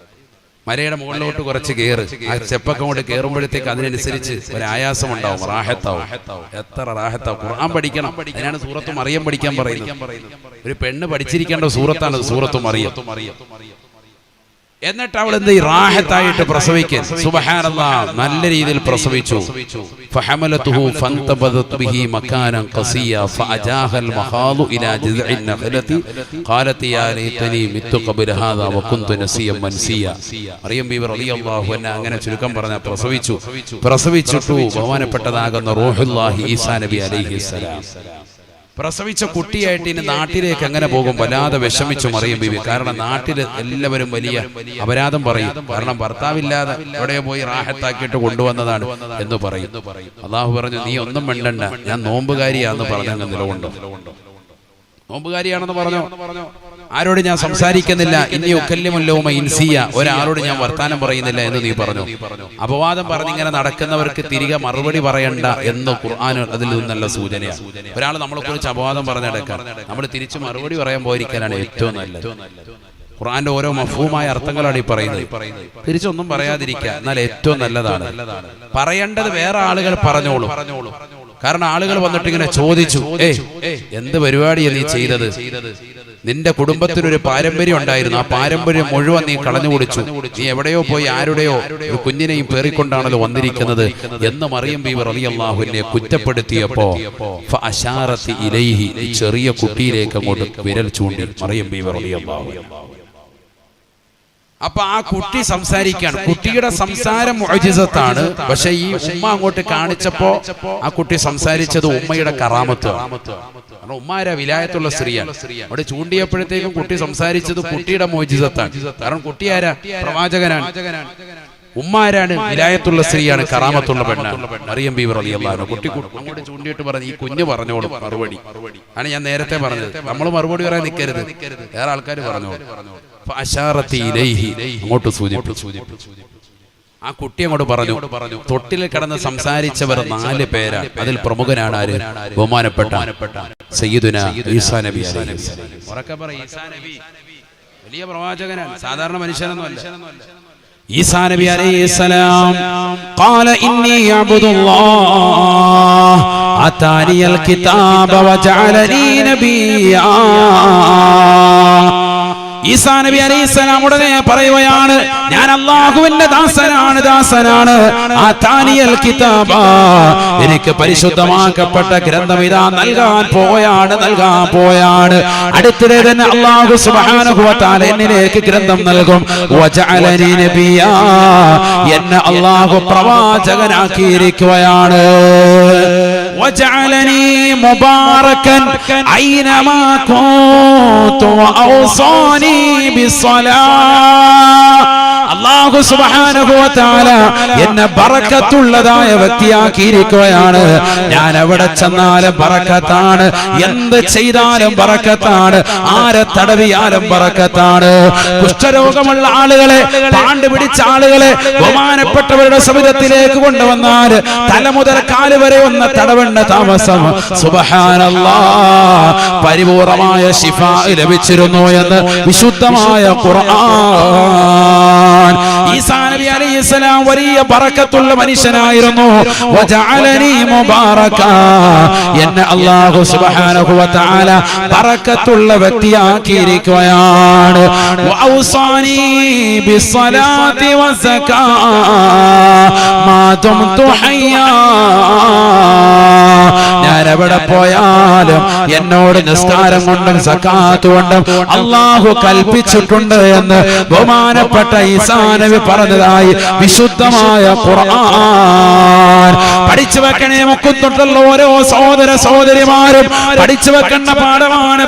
മലയുടെ മുകളിലോട്ട് കുറച്ച് കയറ്. ആ സ്റ്റെപ്പൊക്കെ കൊണ്ട് കയറുമ്പോഴത്തേക്ക് അതിനനുസരിച്ച് ഒരു ആയാസം ഉണ്ടാവും, റാഹത്താവും. എത്ര റാഹത്താവും. ഖുർആൻ പഠിക്കണം. അതിനാണ് സൂറത്ത് മറിയം പഠിക്കാൻ പറയുന്നത്. ഒരു പെണ്ണ് പഠിച്ചിരിക്കേണ്ട സൂറത്താണ് സൂറത്ത് മറിയം. എന്നിട്ട് അവൾ എന്ത് റാഹത്തായിട്ട് പ്രസവിക്കാൻ. സുബ്ഹാനല്ലാഹ്, നല്ല രീതിയിൽ പ്രസവിച്ചു. ഫഹമലതുഹു ഫന്തബദത് ബിഹി മകാനൻ ഖസിയ ഫഅജാഹൽ മഖാദു ഇലാ ജിസ്ഇൻ നഖലതി ഖാലത് യാ ലൈതനി മിത്തു ഖബ്ല ഹാദാ വകുന്തു നസിയ മൻസിയ. മറിയം ബീവി റളിയല്ലാഹു അൻഹ അങ്ങനെ ചുരുക്കം പറഞ്ഞ പ്രസവിച്ചിട്ടു ബഹുമാനപ്പെട്ടതാകുന്ന റൂഹുല്ലാഹി ഈസാ നബി അലൈഹിസ്സലാം. പ്രസവിച്ച കുട്ടിയായിട്ട് ഇനി നാട്ടിലേക്ക് എങ്ങനെ പോകും? വല്ലാതെ വിഷമിച്ചു മറിയം ബീവി. കാരണം നാട്ടിൽ എല്ലാവരും വലിയ അപരാധം പറയും. കാരണം ഭർത്താവില്ലാതെ എവിടെയോ പോയി റാഹത്താക്കിയിട്ട് കൊണ്ടുവന്നതാണ് എന്ന് പറയും. അള്ളാഹു പറഞ്ഞു, നീ ഒന്നും മിണ്ടണ്ട, ഞാൻ നോമ്പുകാരിയാന്ന് പറഞ്ഞങ്ങ് നിലകൊണ്ടു. നോമ്പുകാരിയാണെന്ന് പറഞ്ഞു. ആരോട് ഞാൻ സംസാരിക്കുന്നില്ല, ഇനി ഒക്കല്യമുല്ലവുമ ഇൻസിയ, ഒരാളോട് ഞാൻ വർത്താനം പറയുന്നില്ല എന്ന് നീ പറഞ്ഞു. അപവാദം പറഞ്ഞിങ്ങനെ നടക്കുന്നവർക്ക് തിരികെ മറുപടി പറയണ്ട എന്ന് ഖുർആൻ അതിൽ നിന്നല്ല സൂചനയാണ്. ഒരാൾ നമ്മളെ കുറിച്ച് അപവാദം പറഞ്ഞെടുക്കാൻ നമ്മൾ തിരിച്ചു മറുപടി പറയാൻ പോയിരിക്കാനാണ് ഏറ്റവും നല്ലത്. ഖുർആന്റെ ഓരോ മഫ്ഹൂമായ അർത്ഥങ്ങളാണ് ഈ പറയുന്നത്. തിരിച്ചൊന്നും പറയാതിരിക്കുക എന്നാൽ ഏറ്റവും നല്ലതാണ്. പറയേണ്ടത് വേറെ ആളുകൾ പറഞ്ഞോളൂ. കാരണം ആളുകൾ വന്നിട്ട് ഇങ്ങനെ ചോദിച്ചു, എന്ത് പരിപാടിയാണ് നീ ചെയ്തത്? നിന്റെ കുടുംബത്തിനൊരു പാരമ്പര്യം ഉണ്ടായിരുന്നു, ആ പാരമ്പര്യം മുഴുവൻ നീ കളഞ്ഞു കുടിച്ചു. നീ എവിടെയോ പോയി ആരുടെയോ ഒരു കുഞ്ഞിനെയും പേറിക്കൊണ്ടാണല്ലോ വന്നിരിക്കുന്നത് എന്ന് മറിയം ബീവി റളിയല്ലാഹു അൻഹയെ കുറ്റപ്പെടുത്തിയപ്പോ ഫഅശാറത്തി ഇലൈഹി, ചെറിയ കുട്ടിയിലേക്ക് അങ്ങോട്ട് വിരൽ ചൂണ്ടി മറിയം ബീവി റളിയല്ലാഹു അൻഹ. അപ്പൊ ആ കുട്ടി സംസാരിക്കാണ്. കുട്ടിയുടെ സംസാരം മുഅ്ജിസത്താണ്. പക്ഷെ ഈ ഉമ്മ അങ്ങോട്ട് കാണിച്ചപ്പോ ആ കുട്ടി സംസാരിച്ചത് ഉമ്മയുടെ കറാമത്താണ്. കാരണം ഉമ്മാരാ വിലായത്തുള്ള സ്ത്രീയാണ്. അവിടെ ചൂണ്ടിയപ്പോഴത്തേക്കും കുട്ടി സംസാരിച്ചത് കുട്ടിയുടെ മുഅ്ജിസത്താണ്. കാരണം കുട്ടിയാരാ? പ്രവാചകനാണ്. ഉമ്മാരാണ്, വിലായത്തുള്ള സ്ത്രീയാണ്, കറാമത്തുള്ള പെണ്ണാണ് മറിയം ബീവി റളിയല്ലാഹു അൻഹ. കുട്ടി അങ്ങോട്ട് ചൂണ്ടിയിട്ട് പറഞ്ഞു, ഈ കുഞ്ഞ് പറഞ്ഞോളൂ മറുപടി. ആണ് ഞാൻ നേരത്തെ പറഞ്ഞത്, നമ്മൾ മറുപടി പറയാൻ നിൽക്കരുത്, വേറെ ആൾക്കാർ പറഞ്ഞോളൂ. അങ്ങോട്ട് സൂചിപ്പിച്ചു. ആ കുട്ടി അങ്ങോട്ട് പറഞ്ഞു. തൊട്ടിൽ കിടന്ന് സംസാരിച്ചവർ 4 പേരാണ്. അതിൽ പ്രമുഖനാണ് ആര്? ബഹുമാനപ്പെട്ട സയ്യിദുനാ ഈസാ നബി അലൈഹിസ്സലാം. ഉറക്കെ പറ, ഈസാ നബി വലിയ പ്രവാചകനാണ്, സാധാരണ മനുഷ്യനൊന്നുമല്ല. ഈസാ നബി അലൈഹിസ്സലാം ഖാല ഇന്നി അബ്ദുല്ലാഹ് അതാനിയൽ കിതാബ വജഅലനി നബിയ്യാ. ഈസാ നബി അലൈഹിസ്സലാം ഉടനെ പറയുകയാണ്, ഞാൻ അല്ലാഹുവിന്റെ ദാസനാണ്. ആതാനിയൽ കിതാബ, എനിക്ക് പരിശുദ്ധമാക്കപ്പെട്ട ഗ്രന്ഥം ഇതാ നൽകാൻ പോയാണ്. അടുത്തിടെ തന്നെ അല്ലാഹു സുബ്ഹാനഹു വ തആല എന്നിലേക്ക് ഗ്രന്ഥം നൽകും. വജഅലനി നബിയാ, എന്നെ അല്ലാഹു പ്രവാചകനാക്കിയിരിക്കുകയാണ്. വജഅലനി മുബാറകൻ ഐനമാ കുന്തു വഔസാനി അല്ലാഹു സുബ്ഹാനഹു വ തആല എന്നെ ബറക്കത്തുള്ളതായ വ്യക്തിയാക്കിയിരിക്കുകയാണ്. ഞാൻ എവിടെ ചെന്നാലും ബറക്കത്താണ്, എന്ത് ചെയ്താലും ബറക്കത്താണ്, ആരെ തടവിയാലും ബറക്കത്താണ്. കുഷ്ഠരോഗമുള്ള ആളുകളെ, പാണ്ട് പിടിച്ച ആളുകളെ ബഹുമാനപ്പെട്ടവരുടെ സവിധത്തിലേക്ക് കൊണ്ടുവന്നാൽ തല മുതൽ കാല് വരെ ഒന്ന് തടവേണ്ട താമസം സുബ്ഹാനല്ലാഹ് പരിപൂർണമായ ശിഫാ ലഭിച്ചിരുന്നു എന്ന് വിശുദ്ധമായ ഖുർആൻ. ഈസാ നബി അലൈഹിസ്സലാം വലിയ ബറക്കത്തുള്ള മനുഷ്യനായിരുന്നു. വജഅലനി മുബാറക, എന്നെ അല്ലാഹു സുബ്ഹാനഹു വ തആല ബറക്കത്തുള്ള വ്യക്തിയാക്കിയിരിക്കുകയാണ്. വഔസാനി ബിസ്സലാത്തി വസകാ മാ ദുംതു ഹയ്യാ, ഞാൻ എവിടെ പോയാലും എന്നോട് നിസ്കാരം കൊണ്ടും സക്കാത്ത് കൊണ്ടും അല്ലാഹു കൽപ്പിച്ചിട്ടുണ്ട് എന്ന് ബഹുമാനപ്പെട്ട ഈസാ നബി പറഞ്ഞതായി വിശുദ്ധമായ ഖുർആൻ. പഠിച്ചു വെക്കണേ മുക്കുത്തുള്ള ഓരോ സഹോദരിമാരും പഠിച്ചു വെക്കേണ്ട പാഠമാണ്.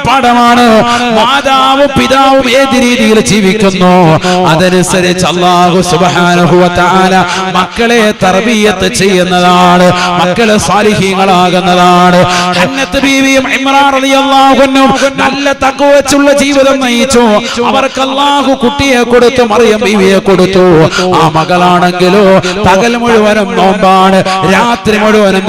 മാതാവും പിതാവും ഏത് രീതിയിൽ ജീവിക്കുന്നു അതനുസരിച്ച് അല്ലാഹു സുബ്ഹാനഹു വ തആല മക്കളെ തർബിയത്ത് ചെയ്യുന്നതാണ്, മക്കളെ സാലിഹീങ്ങളാകുന്നതാണ്. ഹന്നത്ത് ബീവിയും ഇമ്രാൻ റളിയല്ലാഹു അൻഹു നല്ല തഖ്വ വെച്ചുള്ള ജീവിതം നയിച്ചു. അവർക്ക് അല്ലാഹു കുട്ടിയെ കൊടുത്തു, മറിയം ബീവിയെ കൊടുത്തു. ആ മകളാണെങ്കിലോ പകൽ മുഴുവനും നോമ്പാണ്, രാത്രി മുഴുവനും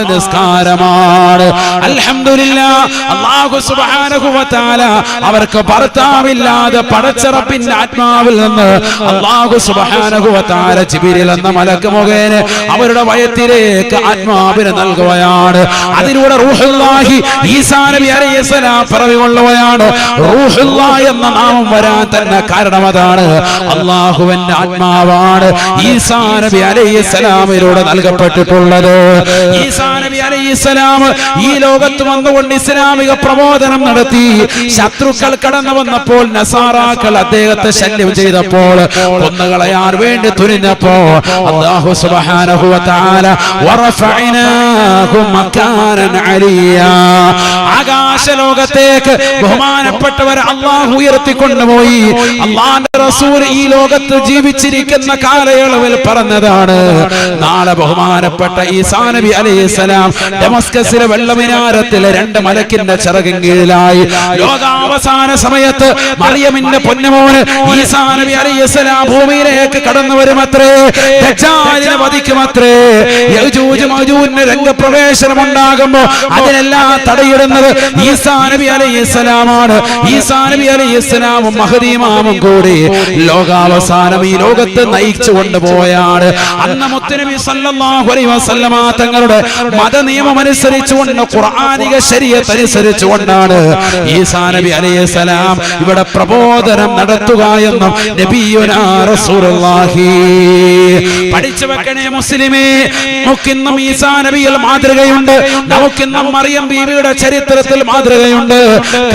നിസ്കാരമാണ്. അൽഹംദുലില്ലാഹ്, അല്ലാഹു സുബ്ഹാനഹു വ തആല അവർക്ക് ഭർത്താവില്ലാതെ പടച്ച റബ്ബിന്റെ ആത്മാവിൽ നിന്ന് അല്ലാഹു സുബ്ഹാനഹു വ തആല ജിബ്രീൽ എന്ന മലക്ക് മുഖേന അവരുടെ വയറ്റിലേക്ക് ആത്മാവിനെ നൽകുകയാണ്. അതിലൂടെ റൂഹുല്ലാഹി ഈസാ നബി അലൈഹിസ്സലാം പിറവികൊള്ളുകയാണ്. റൂഹുല്ലാഹ് എന്ന നാമം വരാൻ തന്നെ കാരണം അതാണ്. അല്ലാഹുവിന്റെ ആത്മാവാണ് ഈസാ നബി അലൈഹിസ്സലാമിലൂടെ നൽകുന്നത്. നൽകപ്പെട്ടിട്ടുള്ളത്. ഈസാ നബി അലൈഹിസ്സലാം ഈ ലോകത്ത് വന്നുകൊണ്ട് ഇസ്ലാമിക പ്രബോധനം നടത്തി. ശത്രുക്കൾ കടന്നു വന്നപ്പോൾ, നസാറാക്കൾ അദ്ദേഹത്തെ ശല്യം ചെയ്തപ്പോൾ, കൊന്നുകളയാൻ വേണ്ടി തുനിഞ്ഞപ്പോ അല്ലാഹു സുബ്ഹാനഹു വ തആല വറഫഅനാഹു മകാനൻ അലിയാ, ആകാശലോകത്തേക്ക് ബഹുമാനപ്പെട്ടവർ അല്ലാഹു ഉയർത്തിക്കൊണ്ടുപോയി. അല്ലാഹുവിന്റെ റസൂൽ ഈ ലോകത്ത് ജീവിച്ചിരിക്കുന്ന കാലയളവിൽ പറഞ്ഞതാണ്, നാളെ ബഹുമാനപ്പെട്ട ഈസാ നബി അലൈഹിസ്സലാം ഡമസ്കസിലെ വെള്ളമിനാരത്തിലെ 2 മലക്കിന്റെ ചിറകിൻ കീഴിലായി ലോകാവസാന സമയത്ത് മറിയമിന്റെ പൊന്നുമോന് ഈസാ നബി അലൈഹിസ്സലാം ഭൂമിയിലേക്ക് കടന്നു വരുമത്രേ, ദജ്ജാലിനെ വധിക്കുമത്രേ. യജൂജ് മജൂജിന്റെ രംഗപ്രവേശനം ഉണ്ടാകുമ്പോൾ അതിനെല്ലാം തടയിടുന്നത് ഈസാ നബി അലൈഹിസ്സലാമാണ്. ഈസാ നബി അലൈഹിസ്സലാമും മഹദി ഇമാമും കൂടി ലോകാവസാനം ഈ ലോകത്ത് നയിച്ചു കൊണ്ടുപോയാണ്. അന്ന് മുത്തുനബി സല്ലല്ലാഹു അലൈഹി വസല്ലമ തങ്ങളുടെ മതനിയമം അനുസരിച്ചുകൊണ്ട്, ഖുർആനിക ശരീഅത്ത് അനുസരിച്ചുകൊണ്ടാണ് ഈസാ നബി അലൈഹിസ്സലാം ഇവിടെ പ്രബോധനം നടത്തുക എന്നും നബിയുനാ റസൂലുള്ളാഹി. പഠിച്ചു വെക്കണേ മുസ്ലിമേ, നമുക്കിന്നും ഈസാ നബിയിൽ മാതൃകയുണ്ട്, നമുക്കിന്നും മറിയം ബീവിയുടെ ചരിത്രത്തിൽ മാതൃകയുണ്ട്.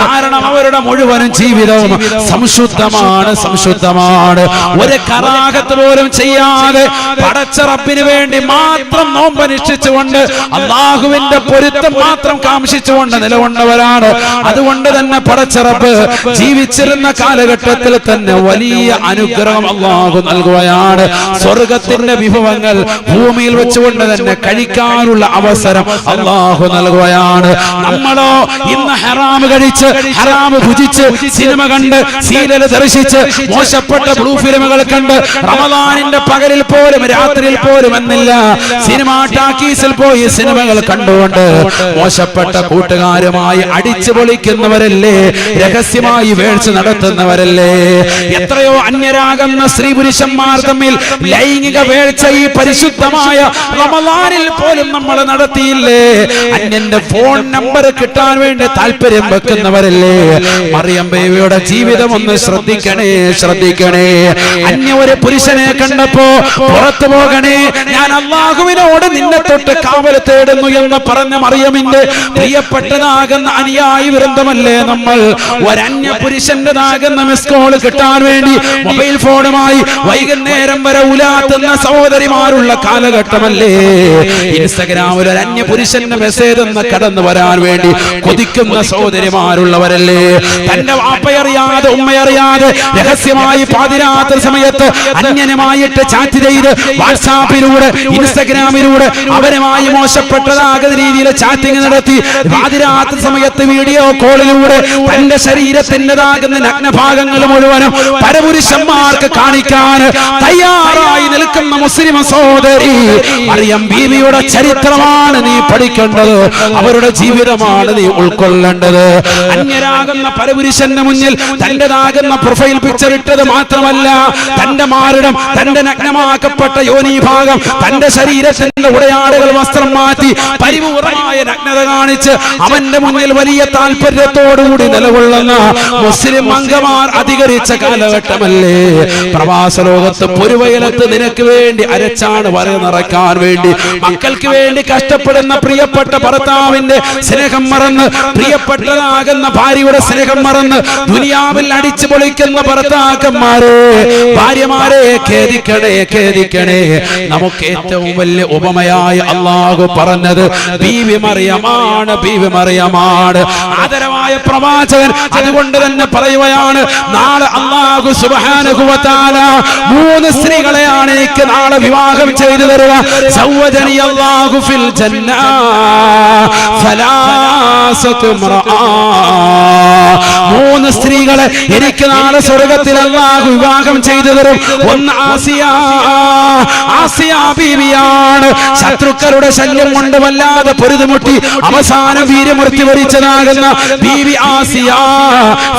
കാരണം അവരുടെ മുഴുവനും ജീവിതവും സംശുദ്ധമാണ്, സംശുദ്ധമാണ്. ഒരു കറാഹത്ത് പോലും ചെയ്യാതെ പടച്ച റബ്ബിന് വേണ്ടി മാത്രം നോമ്പനുഷ്ഠിച്ചുകൊണ്ട് അല്ലാഹുവിന്റെ പൊരുത്തം മാത്രം കാംക്ഷിച്ചുകൊണ്ട് നിലകൊണ്ടവരാണ്. അതുകൊണ്ട് തന്നെ പടച്ച റബ്ബ് ജീവിച്ചിരുന്ന കാലഘട്ടത്തിൽ തന്നെ വലിയ അനുഗ്രഹം അല്ലാഹു നൽകുകയാണ്. സ്വർഗത്തിന്റെ വിഭവങ്ങൾ ഭൂമിയിൽ വെച്ചുകൊണ്ട് തന്നെ കഴിക്കാനുള്ള അവസരം അല്ലാഹു നൽകുകയാണ്. നമ്മളോ ഇന്ന് ഹറാം കഴിച്ച്, ഹറാം ഭുജിച്ച്, സിനിമ കണ്ട്, സീരിയൽ ദർശിച്ച്, മോശപ്പെട്ട ബ്ലൂ ഫിലിമുകൾ കണ്ട്, റമദാനിന്റെ പകലിൽ പോലും രാത്രിയിൽ പോലും എന്നില്ല സിനിമാ ടാക്കീസിൽ പോയി സിനിമകൾ കണ്ടുകൊണ്ട് മോശപ്പെട്ട കൂട്ടുകാരുമായി അടിച്ചു പൊളിക്കുന്നവരല്ലേ, രഹസ്യമായി വേഴ്ച നടത്തുന്നവരല്ലേ. എത്രയോ അന്യരാകുന്ന സ്ത്രീ പുരുഷന്മാർ തമ്മിൽ ലൈംഗിക വേഴ്ച ഈ പരിശുദ്ധമായ റമദാനിൽ പോലും നമ്മൾ നടത്തിയില്ലേ. അന്യന്റെ ഫോൺ നമ്പർ കിട്ടാൻ വേണ്ടി താല്പര്യം വെക്കുന്നവരല്ലേ. മറിയം ബീവിയുടെ ജീവിതം ഒന്ന് ശ്രദ്ധിക്കണേ, ശ്രദ്ധിക്കണേ. അന്യ ഒരു പുരുഷനെ കണ്ടപ്പോ പുറത്തു പോകണേ, ഞാൻ അല്ലാഹുവിനോട് നിന്നെ തൊട്ട് കാവൽ തേടുന്നു എന്ന് പറഞ്ഞ മറിയമിന്റെ പ്രിയപ്പെട്ടതാകുന്ന അനുയായി വൃന്ദമല്ലേ നമ്മൾ. ഒരന്യ പുരുഷന്റെതാകുന്ന മിസ് കോൾ കിട്ടാൻ വേണ്ടി മൊബൈൽ ഫോണുമായി വൈകുന്നേരം വരെ ഉലാത്തുന്ന സഹോദരിമാരുള്ള കാലഘട്ടമല്ലേ. ഇൻസ്റ്റഗ്രാമിൽ ഒരു അന്യ പുരുഷന്റെ മെസ്സേജ് എന്ന് കടന്നു വരാൻ വേണ്ടി കൊതിക്കുന്ന സഹോദരിമാരുള്ളവരല്ലേ. തന്റെ വാപ്പയറിയാതെ ഉമ്മയറിയാതെ രഹസ്യമായി പാതിരാത്രി സമയത്ത് അന്യനുമായിട്ട് ചാറ്റ് ചെയ്ത് വാട്സാപ്പിലൂടെ ഇൻസ്റ്റഗ്രാമിലൂടെ അവരുമായി മോശപ്പെട്ടതാകുന്ന രീതിയിൽ ചാറ്റിംഗ് നടത്തി പാതിരാത്രി സമയത്ത് വീഡിയോ കോളിലൂടെ തന്റെ ശരീരത്തിൻ്റെതാകുന്ന നഗ്നഭാഗങ്ങൾ മുഴുവനും പരപുരുഷന്മാർക്ക് കാണിക്കാൻ തയ്യാറായി നിൽക്കുന്ന മുസ്ലിം സഹോദരി മറിയം ബീവിയുടെ ചരിത്രമാണ് നീ പഠിക്കേണ്ടത്, അവരുടെ ജീവിതമാണ് നീ ഉൾക്കൊള്ളേണ്ടത്. അന്യരാകുന്ന പരപുരുഷന്റെ മുന്നിൽ തന്റേതാകുന്ന പ്രൊഫൈൽ പിക്ചർ ഇട്ടത് മാത്രമല്ല, തന്റെ മാറിടം, തന്റെ നഗ്നമാക്കപ്പെട്ട യോനി ഭാഗം, തന്റെ ശരീരത്തിന്റെ ഉടയാടുകൾ വസ്ത്രം മാറ്റി പരിപൂർണമായ നഗ്നത കാണിച്ച് അവന്റെ മുന്നിൽ വലിയ താല്പര്യത്തോടുകൂടി നിലകൊള്ളുന്ന മുസ്ലിം അംഗമാർ അധികരിച്ച കാലഘട്ടമല്ലേ. പ്രവാസ ലോകത്ത് പൊരുവയലത്ത് നിനക്ക് വേണ്ടി അരച്ചാണ് വര നിറയ്ക്കാൻ വേണ്ടി, മക്കൾക്ക് വേണ്ടി കഷ്ടപ്പെടുന്ന പ്രിയപ്പെട്ട ഭർത്താവിന്റെ സ്നേഹം മറന്ന്, പ്രിയപ്പെട്ടതാകുന്ന ഭാര്യയുടെ സ്നേഹം മറന്ന് ദുനിയാവിൽ അടിച്ചു പൊളിക്കുന്ന ഭർത്താക്കന്മാരെ, ഭാര്യമാരെ ഖേദിക്കണേ, ഖേദിക്കണേ. നമുക്ക് ഏറ്റവും വലിയ ഉപമയായി അല്ലാഹു പറഞ്ഞത് ബീവി മറിയമാണ്, ബീവി മറിയമാണ്. ആദരവായ പ്രവാചകൻ അതുകൊണ്ട് തന്നെ പറയുകയാണ്, നാളെ അല്ലാഹു സുബ്ഹാനഹു വ തആല 3 സ്ത്രീകളെയാണ് എനിക്ക് നാളെ വിവാഹം ചെയ്തു തരുക. സവ്വജനി അല്ലാഹു ഫിൽ ജന്ന സലാസതു മർആ. 3 സ്ത്രീകളെ എനിക്ക് നാളെ സ്വർഗ്ഗത്തിൽ അല്ലാഹു വിവാഹം ചെയ്തു തരും. ഒന്ന് ആസിയ, ആസിയ ബീവിയാണ്. ശത്രുക്കളുടെ ശല്യം കൊണ്ട് വല്ലാതെ പൊരുതുമുട്ടി അവസാനം വീരമൃത്യു വരിച്ചതാകുന്ന ബീവി ആസിയ,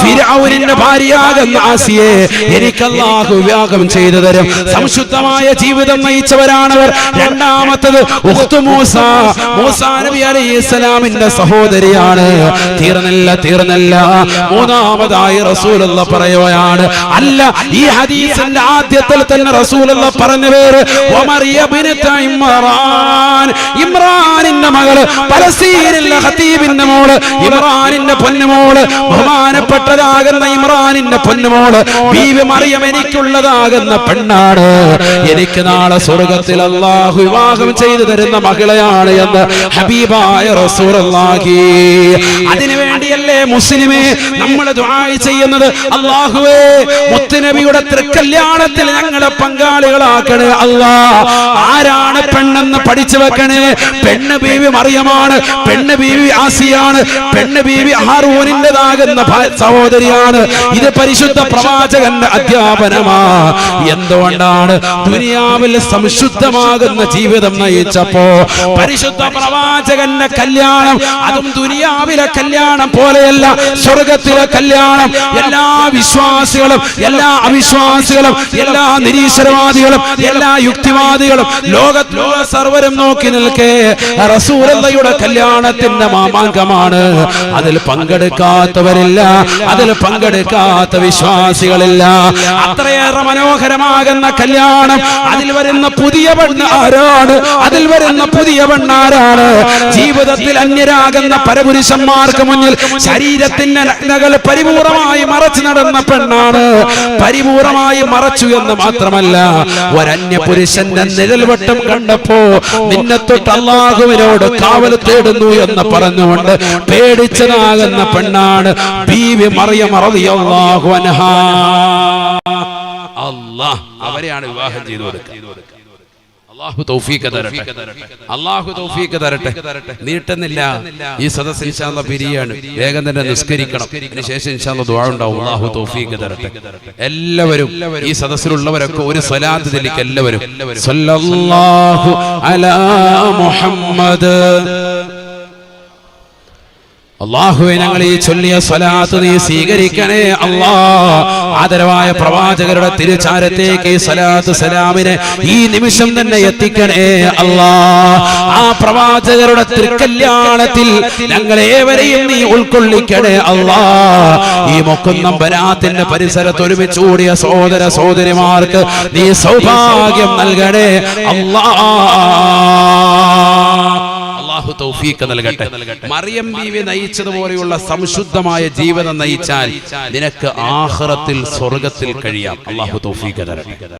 ഫിർഔനിന്റെ ഭാര്യയാകുന്ന ആസിയെ എനിക്ക് അല്ലാഹു വിവാഹം ചെയ്തു തരും. സംശുദ്ധമായ ജീവിതം നയിച്ചവരാണവർ. രണ്ടാമത്തത് ഉഖ്തു മൂസ, മൂസാ നബി അലൈഹിസ്സലാമിന്റെ സഹോദരി സഹോദരിയാണ്. തീർന്നില്ല. മൂന്നാമതായി റസൂലുള്ളാഹി പറയുകയാണ്, അല്ല, ഈ ഹദീസിന്റെ ആദ്യത്തിൽ തന്നെ റസൂലുള്ളാഹി പറഞ്ഞ പേര് ഉമറിയ ബിൻത് ഇമ്രാൻ, ഇമ്രാനിന്റെ മകള്, പലസ്തീനിലെ ഖതീബിന്റെ മോള്, ഇമ്രാനിന്റെ പൊന്നുമോള്, ബഹുമാനപ്പെട്ടതാകുന്ന ഇമ്രാനിന്റെ പൊന്നുമോള് ബീവി മറിയം എനിക്കുള്ളതാകുന്ന പെണ്ണാണ്. എനിക്ക് നാളെ സ്വർഗ്ഗത്തിൽ അല്ലാഹു വിവാഹം ചെയ്തു തരുന്ന മകളെയാണ് എന്ന് ഹബീബായ റസൂലുള്ളാഹി. അതിനുവേണ്ടിയല്ലേ മുസ്ലിമേ നമ്മൾ ദുആ ചെയ്യുന്നത്, അല്ലാഹുവേ മുത്തുനബിയുടെ തൃക്കല്യാണത്തിൽ ഞങ്ങളെ പങ്കാളികളാക്കണേ അല്ലാഹ്. ആരാണ് പെണ്ണെന്ന് പഠിച്ചു വെക്കണേ. പെണ്ണ് ബീവി മറിയമാണ്, പെണ്ണ് ബീവി ആസിയാണ്, പെണ്ണ് ബീവി ഹാറൂനിന്റേതാകുന്ന സഹോദരിയാണ്. ഇത് പരിശുദ്ധ പ്രവാചകന്റെ അധ്യാപനമാ. എന്തുകൊണ്ടാണ്? ദുനിയാവിൽ സംശുദ്ധമാകുന്ന ജീവിതം നയിച്ചപ്പോ പരിശുദ്ധ പ്രവാചകന്റെ കല്യാണം, അതും ദുനിയാവിലെ കല്യാണം പോലെയല്ല, സ്വർഗത്തിലെ കല്യാണം. എല്ലാ വിശ്വാസികളും, എല്ലാ അവിശ്വാസികളും, എല്ലാ നിരീശ്വരവാദികളും, എല്ലാ യുക്തിവാദികളും, ലോകത്തിലുള്ള സർവരും നോക്കി നിൽക്കേ റസൂലുള്ളാഹിയുടെ കല്യാണത്തിന്റെ മാമാങ്കമാണ്. അതിൽ പങ്കെടുക്കാത്തവരില്ല, അതിൽ പങ്കെടുക്കാത്ത വിശ്വാസികളില്ല. അത്രയേറെ മനോഹരമാകുന്ന കല്യാണം. അതിൽ വരുന്ന പുതിയ പെണ്ണ് ആരാണ്? അതിൽ വരുന്ന പുതിയ പെണ്ണാരാണ്? ജീവിതത്തിൽ അന്യരാകുന്ന പരപുരുഷന്മാർക്ക് മുന്നിൽ ശരീരത്തിന്റെ നഗ്നകൾ പരിപൂർണമായി മറച്ചു നടന്ന പെണ്ണാണ്. പരിപൂർണമായി മറച്ചു എന്ന് മാത്രമല്ല, ഒരന്യ പുരുഷന്റെ നിഴൽവട്ടം കണ്ടപ്പോ നിന്നെ തൊട്ട് അല്ലാഹുവിനോട് കാവൽ തേടുന്നു എന്ന് പറഞ്ഞുകൊണ്ട് പേടിച്ചതാകുന്ന പെണ്ണാണ് ബീവി മറിയം റളിയല്ലാഹു അൻഹാ. അല്ലാഹ് അവരെയാണ് വിവാഹം ചെയ്തു കൊടുക്കുക. അല്ലാഹു തൗഫീഖ് തരട്ടെ, അല്ലാഹു തൗഫീഖ് തരട്ടെ. നീട്ടുന്നില്ല, ഈ സദസ്സ് ഇൻഷാ അല്ലാഹ് പിരിയാണ്. വേഗം തന്നെ നിസ്കരിക്കണം, അതിനുശേഷം ഇൻഷാ അല്ലാഹ് ദുആ ഉണ്ടാവും. അല്ലാഹു തൗഫീഖ് തരട്ടെ. എല്ലാവരും ഈ സദസ്സിലുള്ളവരൊക്കെ ഒരു സ്വലാത്ത് ചൊല്ലിക്ക്. എല്ലാവരും സല്ലല്ലാഹു അലാ മുഹമ്മദ്. അല്ലാഹുവേ, ഞങ്ങൾ ഈ ചൊല്ലിയ സ്വലാത്ത് നീ സ്വീകരിക്കണേ അല്ലാഹ്. ആദരവായ പ്രവാചകരുടെ തിരുചാരത്തേക്ക് ഈ സ്വലാത്ത് സലാമിനെ ഈ നിമിഷം തന്നെ എത്തിക്കണേ അല്ലാഹ്. ആ പ്രവാചകരുടെ തൃക്കല്യാണത്തിൽ ഞങ്ങളേവരെയും നീ ഉൾക്കൊള്ളിക്കണേ അല്ലാഹ്. ഈ മുക്കുന്നം ബനാത്തിന്റെ പരിസരത്ത് ഒരുമിച്ച് കൂടിയ സഹോദര സഹോദരിമാർക്ക് നീ സൗഭാഗ്യം നൽകണേ അല്ലാഹ്. അല്ലാഹു തൗഫീഖ് നൽകട്ടെ. മറിയം ബീവി നയിച്ചതുപോലെയുള്ള സംശുദ്ധമായ ജീവിതം നയിച്ചാൽ നിനക്ക് ആഖിറത്തിൽ സ്വർഗ്ഗത്തിൽ കഴിയാം. അല്ലാഹു തൗഫീഖ് തരട്ടെ.